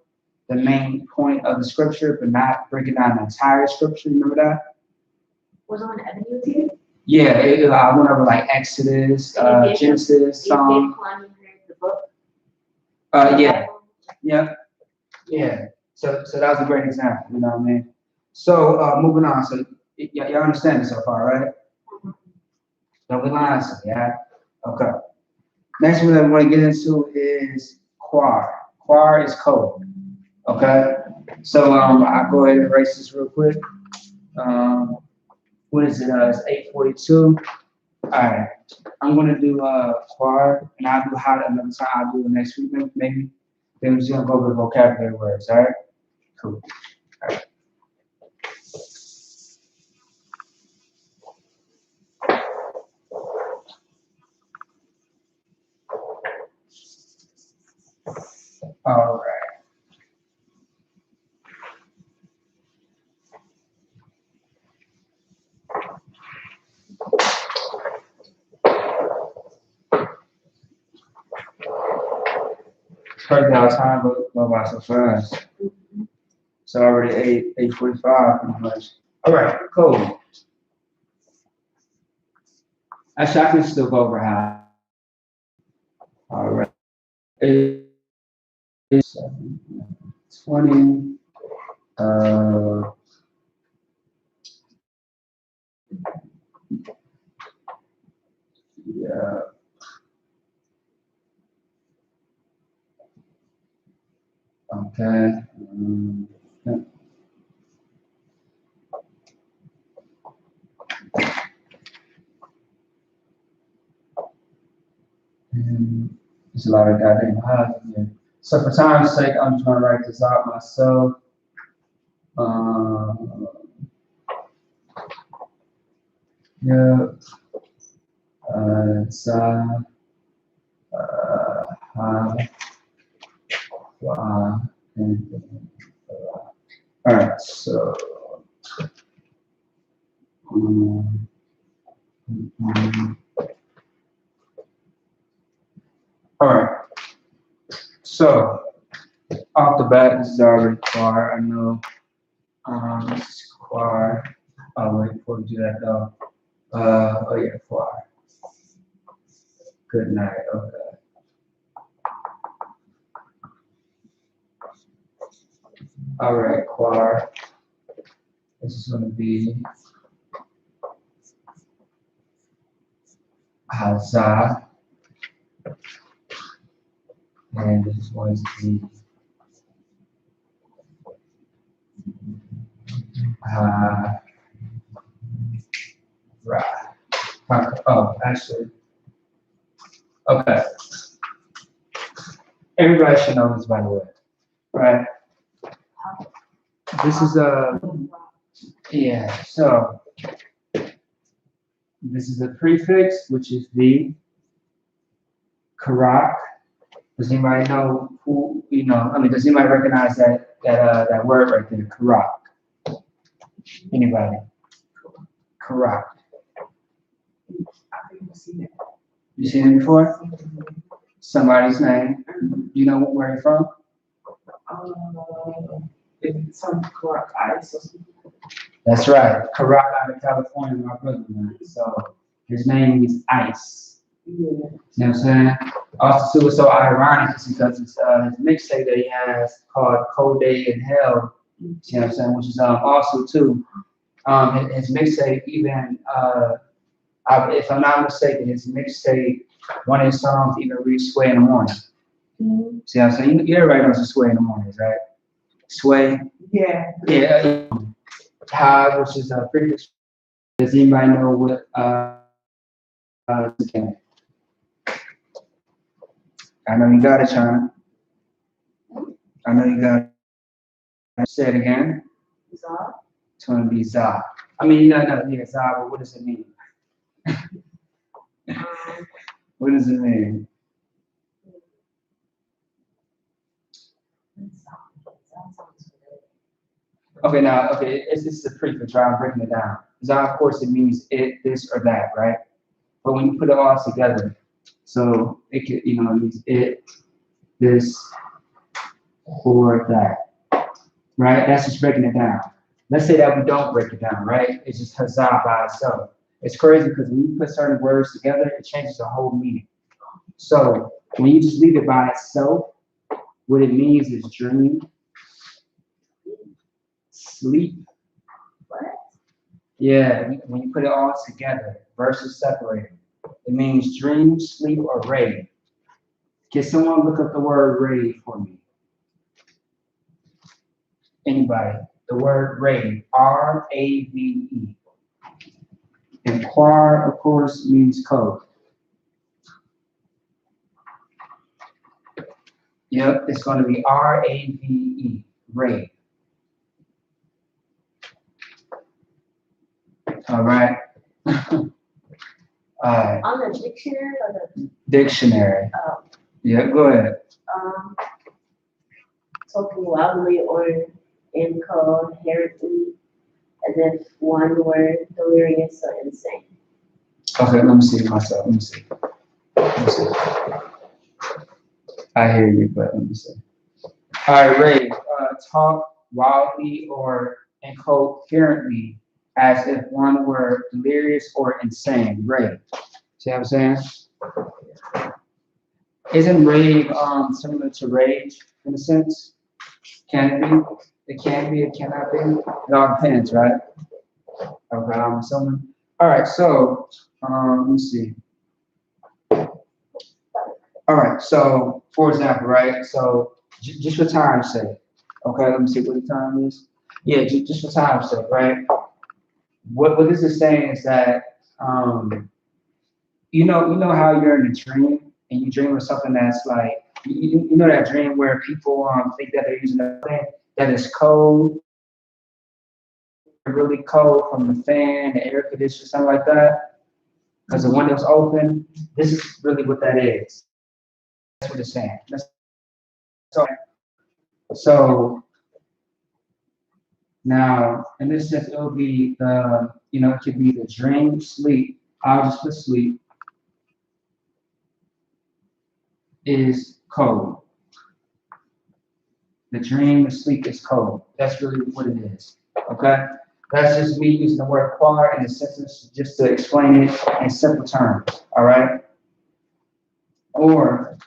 the main point of the scripture, but not breaking down the entire scripture. Remember that? Was on Ebony here? Yeah, I went over like Exodus, Genesis, Psalm. Yeah. Yeah. So that was a great example, you know what I mean? So, moving on. So, y'all understand it so far, right? Don't be lying, so, yeah? Okay. Next one that we want to get into is quar. Quar is code, okay? So, I'll go ahead and erase this real quick. What is it? It's 8:42. All right. I'm going to do quar, and I'll do how another time. I'll do it next week, maybe. Then we're just going to go over the vocabulary words, all right? Cool. All right. All right. Crazy how time go by so fast. So already 8:45 pretty much. All right, cool. Actually, I can still go over how. All right. It's 20. Yeah. Okay. Yeah. There's a lot of goddamn highs in here. So for time's sake, I'm just gonna write this out myself. Yeah. Sa. Ha. Wa. All right. So. All right. So off the bat, this is already quar. I know. This is quar. Oh wait, before we do that though. Oh yeah, quar. Good night. Okay. All right, quar. This is going to be Hazah. And this is going to be Ra. Oh, actually, okay. Everybody should know this, by the way, right? This is yeah. So this is a prefix, which is the karak. Does anybody know who? You know, I mean, does anybody recognize that word right there, karak? Anybody? Karak. You seen it before? Somebody's name. You know where he's from? It's some correct I.S.U.P.K. That's right. Karak out of California, my brother, man. So his name is Ice. Yeah. You know what I'm saying? Also, too, it's so ironic because it's his mixtape that he has called Cold Day in Hell. You know what I'm saying? Which is also too his mixtape even if I'm not mistaken, his mixtape, one of his songs even reached Sway in the Morning. Mm-hmm. See what I'm saying? Everybody knows the Sway in the Mornings, right? Sway. Yeah. Yeah. How, which is a prefix. Does anybody know what again? I know you got it, China. I know you got it. Say it again. Zah. It's going to be Za. I mean, yeah, Za, but what does it mean? What does it mean? Okay, now, okay, this is a prefix, right? I'm breaking it down. Za, of course, it means it, this, or that, right? But when you put it all together, so it could, you know, it means it, this, or that, right? That's just breaking it down. Let's say that we don't break it down, right? It's just huzzah by itself. It's crazy because when you put certain words together, it changes the whole meaning. So when you just leave it by itself, What it means is dream, sleep. What? Yeah, when you put it all together versus separated, it means dream, sleep, or rave. Can someone look up the word rave for me? Anybody? The word rave, R-A-V-E. And quar, of course, means code. Yep, it's going to be R-A-V-E, rave. All right. All right. On the dictionary or the, Dictionary. oh, Yeah, go ahead. talking loudly or incoherently, as if one were delirious or insane. Okay, let me see myself. Let me see. Let me see. I hear you, but let me see. All right, rave. Talk wildly or incoherently as if one were delirious or insane. Rave. See what I'm saying? Isn't rave similar to rage in a sense? Can it be? It can be, it cannot be. It all depends, right? Okay, I'm assuming. All right, so let me see. All right, so for example, right? So just for time's sake, okay, let me see what the time is. Yeah, just for time's sake, right? What this is saying is that you know how you're in a dream and you dream of something that's like you know that dream where people think that they're using a thing that is cold, really cold from the fan, the air conditioner, something like that, because the window's open. This is really what that is. That's what it's saying. So now, in this sense, it will be it could be the dream, sleep. I'll just put sleep is cold. The dream, the sleep is cold. That's really what it is. Okay? That's just me using the word quar in a sentence just to explain it in simple terms. All right? Or,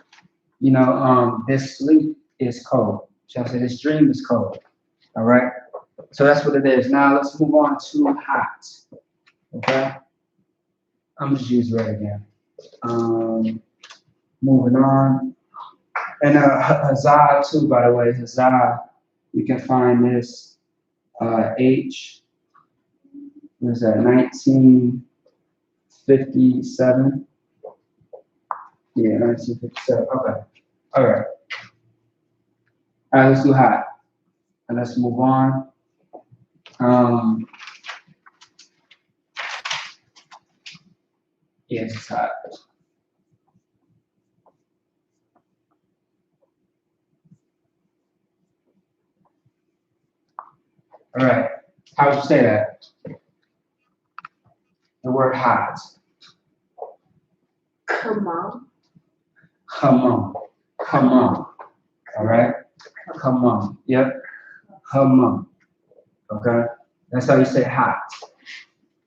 this sleep is cold. Shall I say this dream is cold? All right? So that's what it is. Now let's move on to hot. Okay? I'm just use red again. Moving on. And Huzzah too, by the way, Huzzah, you can find this H, what is that, 1957? Yeah, 1957, okay. All right. All right, let's do hot. And let's move on. Yeah, it's hot. All right. How would you say that? The word hot. Come on. Come on. Come on. All right. Come on. Yep. Come on. Okay. That's how you say hot.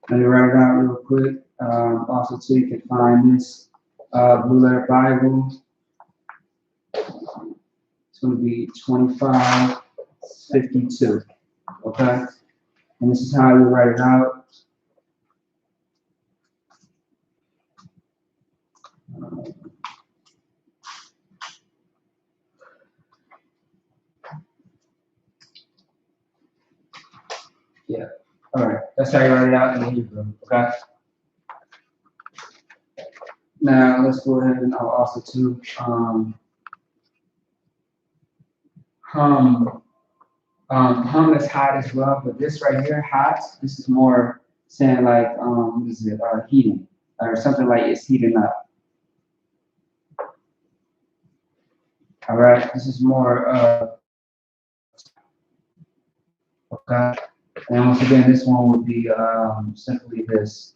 Let me write it out real quick. Also, too, you can find this Blue Letter Bible. It's going to be 2552. Okay. And this is how you write it out. Yeah. All right. That's how you write it out in Hebrew. Okay. Now let's go ahead and also too hum. Hum is hot as well, but this right here, hot. This is more saying like what is it? Heating or something like it's heating up. All right. This is more okay. And once again, this one would be simply this.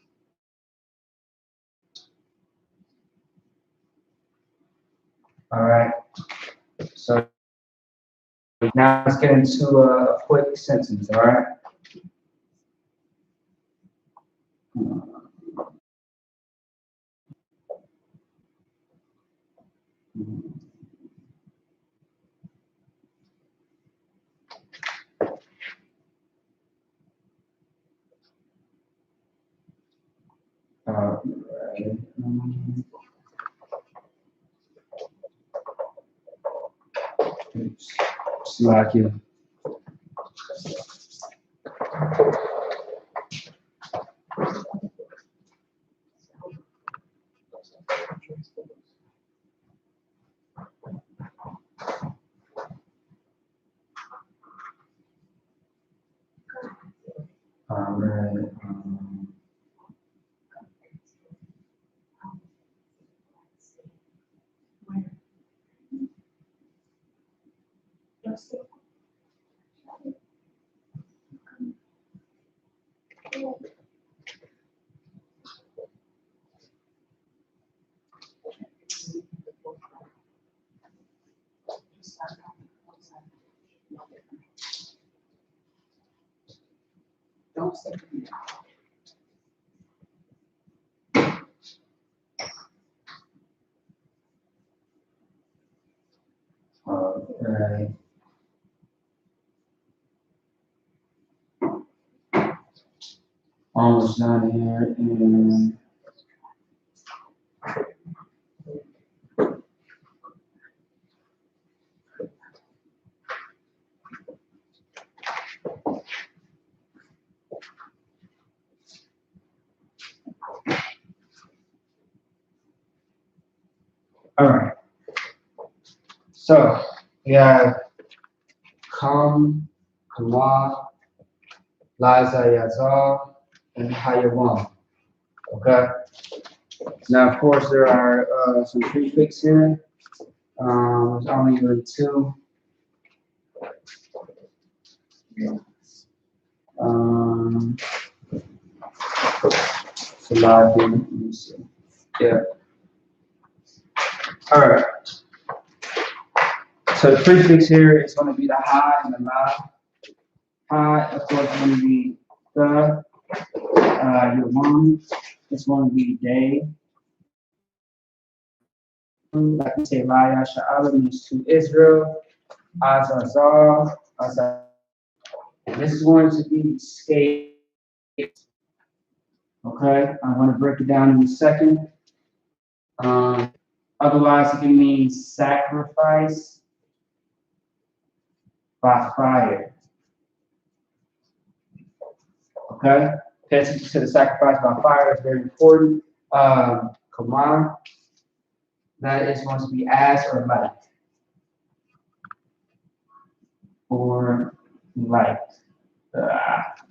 All right. So now let's get into a quick sentence. All right. Okay. Oops. Slack you. All right. Don't say. Okay. Almost done here. And all right. So we have Kam, Kama, Liza Yazal, and Hayawan. Okay. Now, of course, there are some prefix here. There's only really two. So let me see. Yeah. All right. So the prefix here is going to be the ha and the la. Ha, of course, is going to be the. Your one is going to be day. Like we say, Laya Sha'ala means to Israel. Azazar, Azazar. This is going to be SKYPE. Okay, I'm going to break it down in a second. Otherwise, it can mean sacrifice by fire. Okay, pay attention to the sacrifice by fire. It's very important. Command, that is going to be as or like. Or like.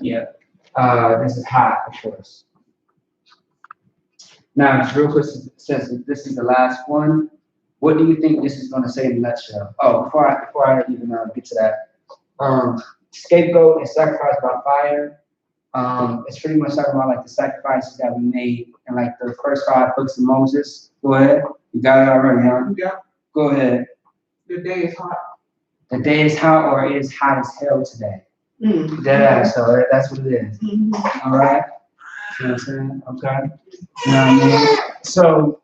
Yeah. This is hot, of course. Now, just real quick, since this is the last one, what do you think this is going to say in a nutshell? Oh, before I even get to that, scapegoat and sacrifice by fire. It's pretty much talking about like the sacrifices that we made in like the first 5 books of Moses. Go ahead, you got it already, huh? Yeah. Go ahead. The day is hot. The day is hot, or it is hot as hell today. Yeah, so that's what it is. All right. You know what I'm saying? Okay. You know what I mean? So,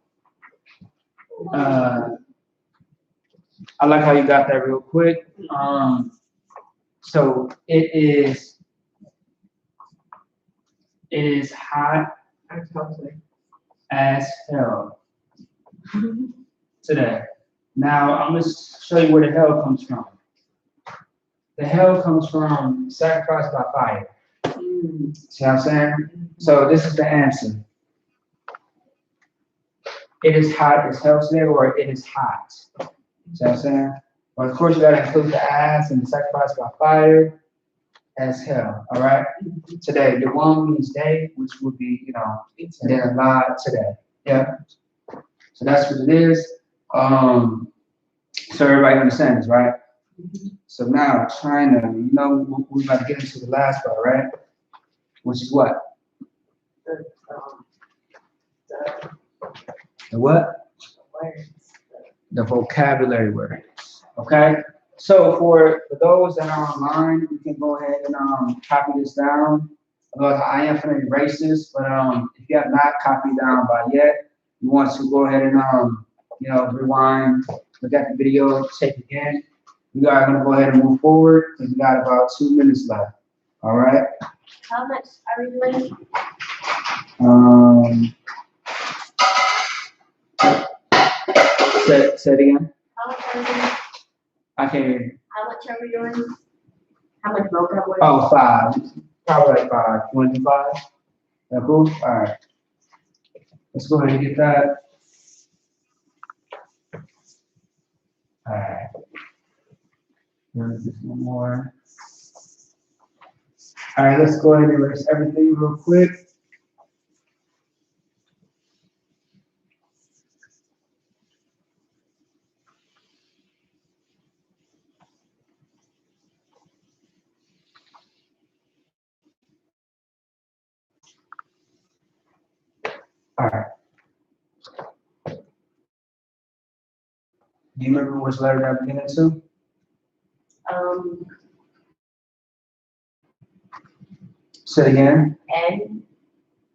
I like how you got that real quick. So it is hot as hell today. Now I'm gonna show you where the hell comes from. The hell comes from sacrifice by fire. See what I'm saying? So this is the answer. It is hot as hell today, or it is hot. See what I'm saying? But of course, you gotta include the ass and the sacrifice by fire as hell. All right. Today, the one means day, which would be, and then a lot today. Yeah. So that's what it is. So everybody understands, right? So now China, we're about to get into the last part, right? Which is what? The what? The vocabulary words. Okay. So for those that are online, you can go ahead and copy this down. About I am finna erase this, but if you have not copied down by yet, you want to go ahead and rewind, look at the video, take it again. We are gonna go ahead and move forward because we got about 2 minutes left. All right. How much are we doing? Say it again. How much are we, I can't hear you. how much are we doing? How much vocab work? Oh, 5. Probably like 5. You want to do 5? That cool? All right. Let's go ahead and get that. All right. There's just one more. All right, let's go ahead and erase everything real quick. All right. Do you remember which letter that began to? Say it again. N,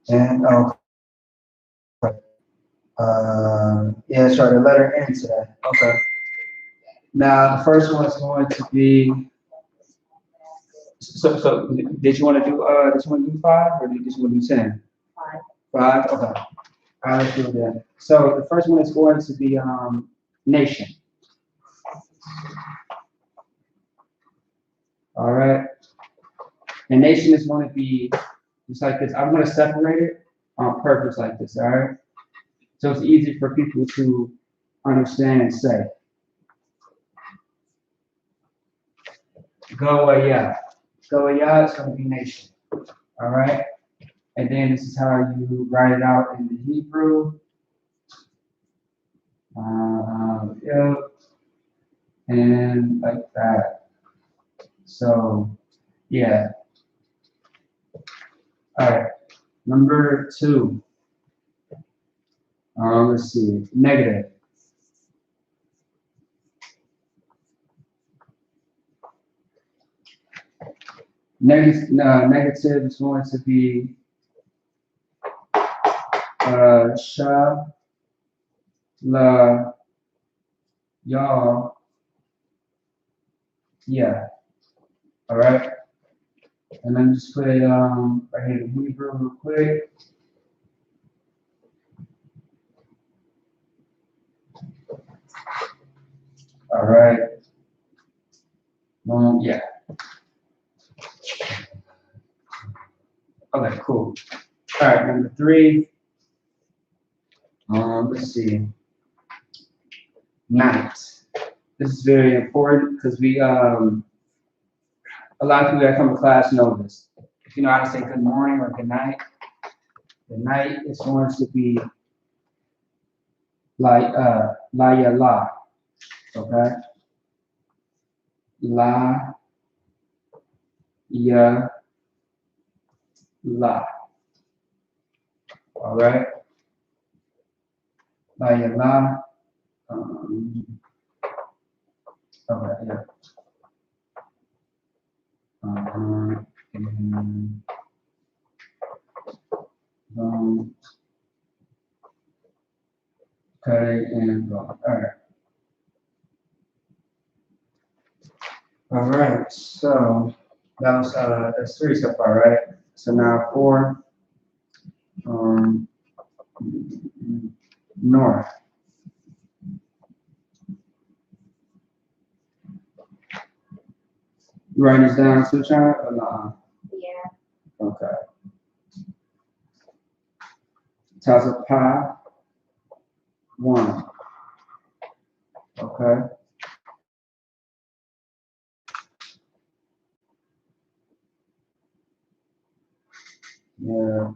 And oh, yeah, that's right. The letter N today. Okay. Now the first one is going to be. So did you want to do 5 or did you just want to do 10? 5. 5. Okay. All right, let's do it then. So the first one is going to be nation. All right. And nation is going to be just like this. I'm going to separate it on purpose like this. All right. So it's easy for people to understand and say. Goya. Goya is going to be nation. All right. And then this is how you write it out in the Hebrew. Yeah. And like that. So, yeah. All right. Number 2. Let's see. Negative. Negative is going to be y'all, yeah. All right. And then just put it right here in Hebrew real quick. All right. Yeah. Okay, cool. All right, number 3. Let's see. Night. This is very important because we a lot of people that come to class know this. If you know how to say good morning or good night is going to be like la ya la. Okay? La ya la. All right? La ya la. Okay, yeah. And, okay, and go. All right. All right, so that was that's 3 so far, right? So now 4. North. You writing this down, Sunshine, or not? Yeah. Okay. Taza 1. Okay. Yeah.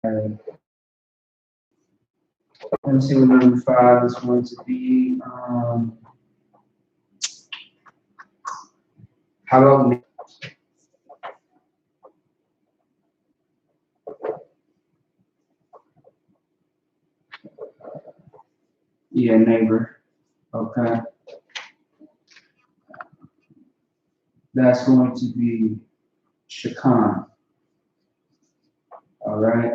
Okay. Let me see what number 5 is going to be. How about yeah, neighbor? Okay. That's going to be Shakan. All right.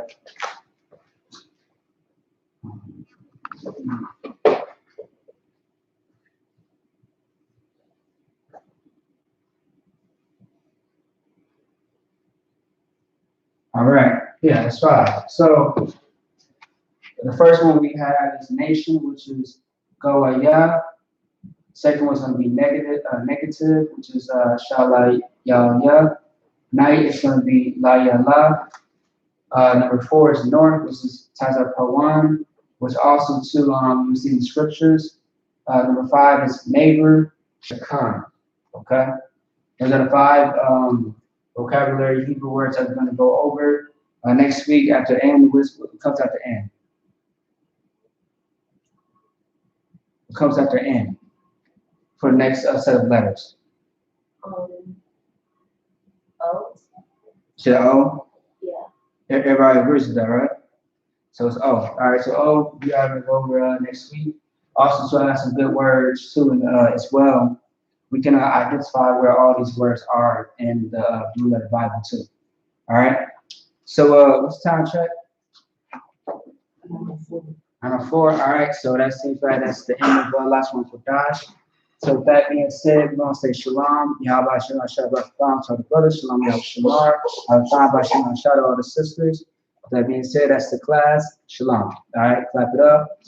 All right. Yeah, that's 5. So The first one we have is nation, which is Goaya. Second one's going to be negative, which is Shala Ya Ya. Night is going to be La Ya La. Number 4 is north, which is Tazapawan, which also too you see in the scriptures. Number 5 is neighbor, Shakan. Okay, those are the 5 vocabulary Hebrew words that we're going to go over next week after N. What comes after N? What comes after N for the next set of letters? O. Is it O? Yeah. Everybody agrees with that, right? So it's O. All right, so O, we are going to go over next week. Also, so I have some good words too as well. We can identify where all these words are in the Blue Letter Bible too. All right. So what's the time check? 9:04. All right. So that seems like that's the end of Lashawan Qadash. So with that being said, we're gonna say Shalom. Yahweh Shalom Shalom to the brothers. Shalom Yahweh Shamar. Yahweh Shalom to all the sisters. With that being said, that's the class. Shalom. All right. Clap it up.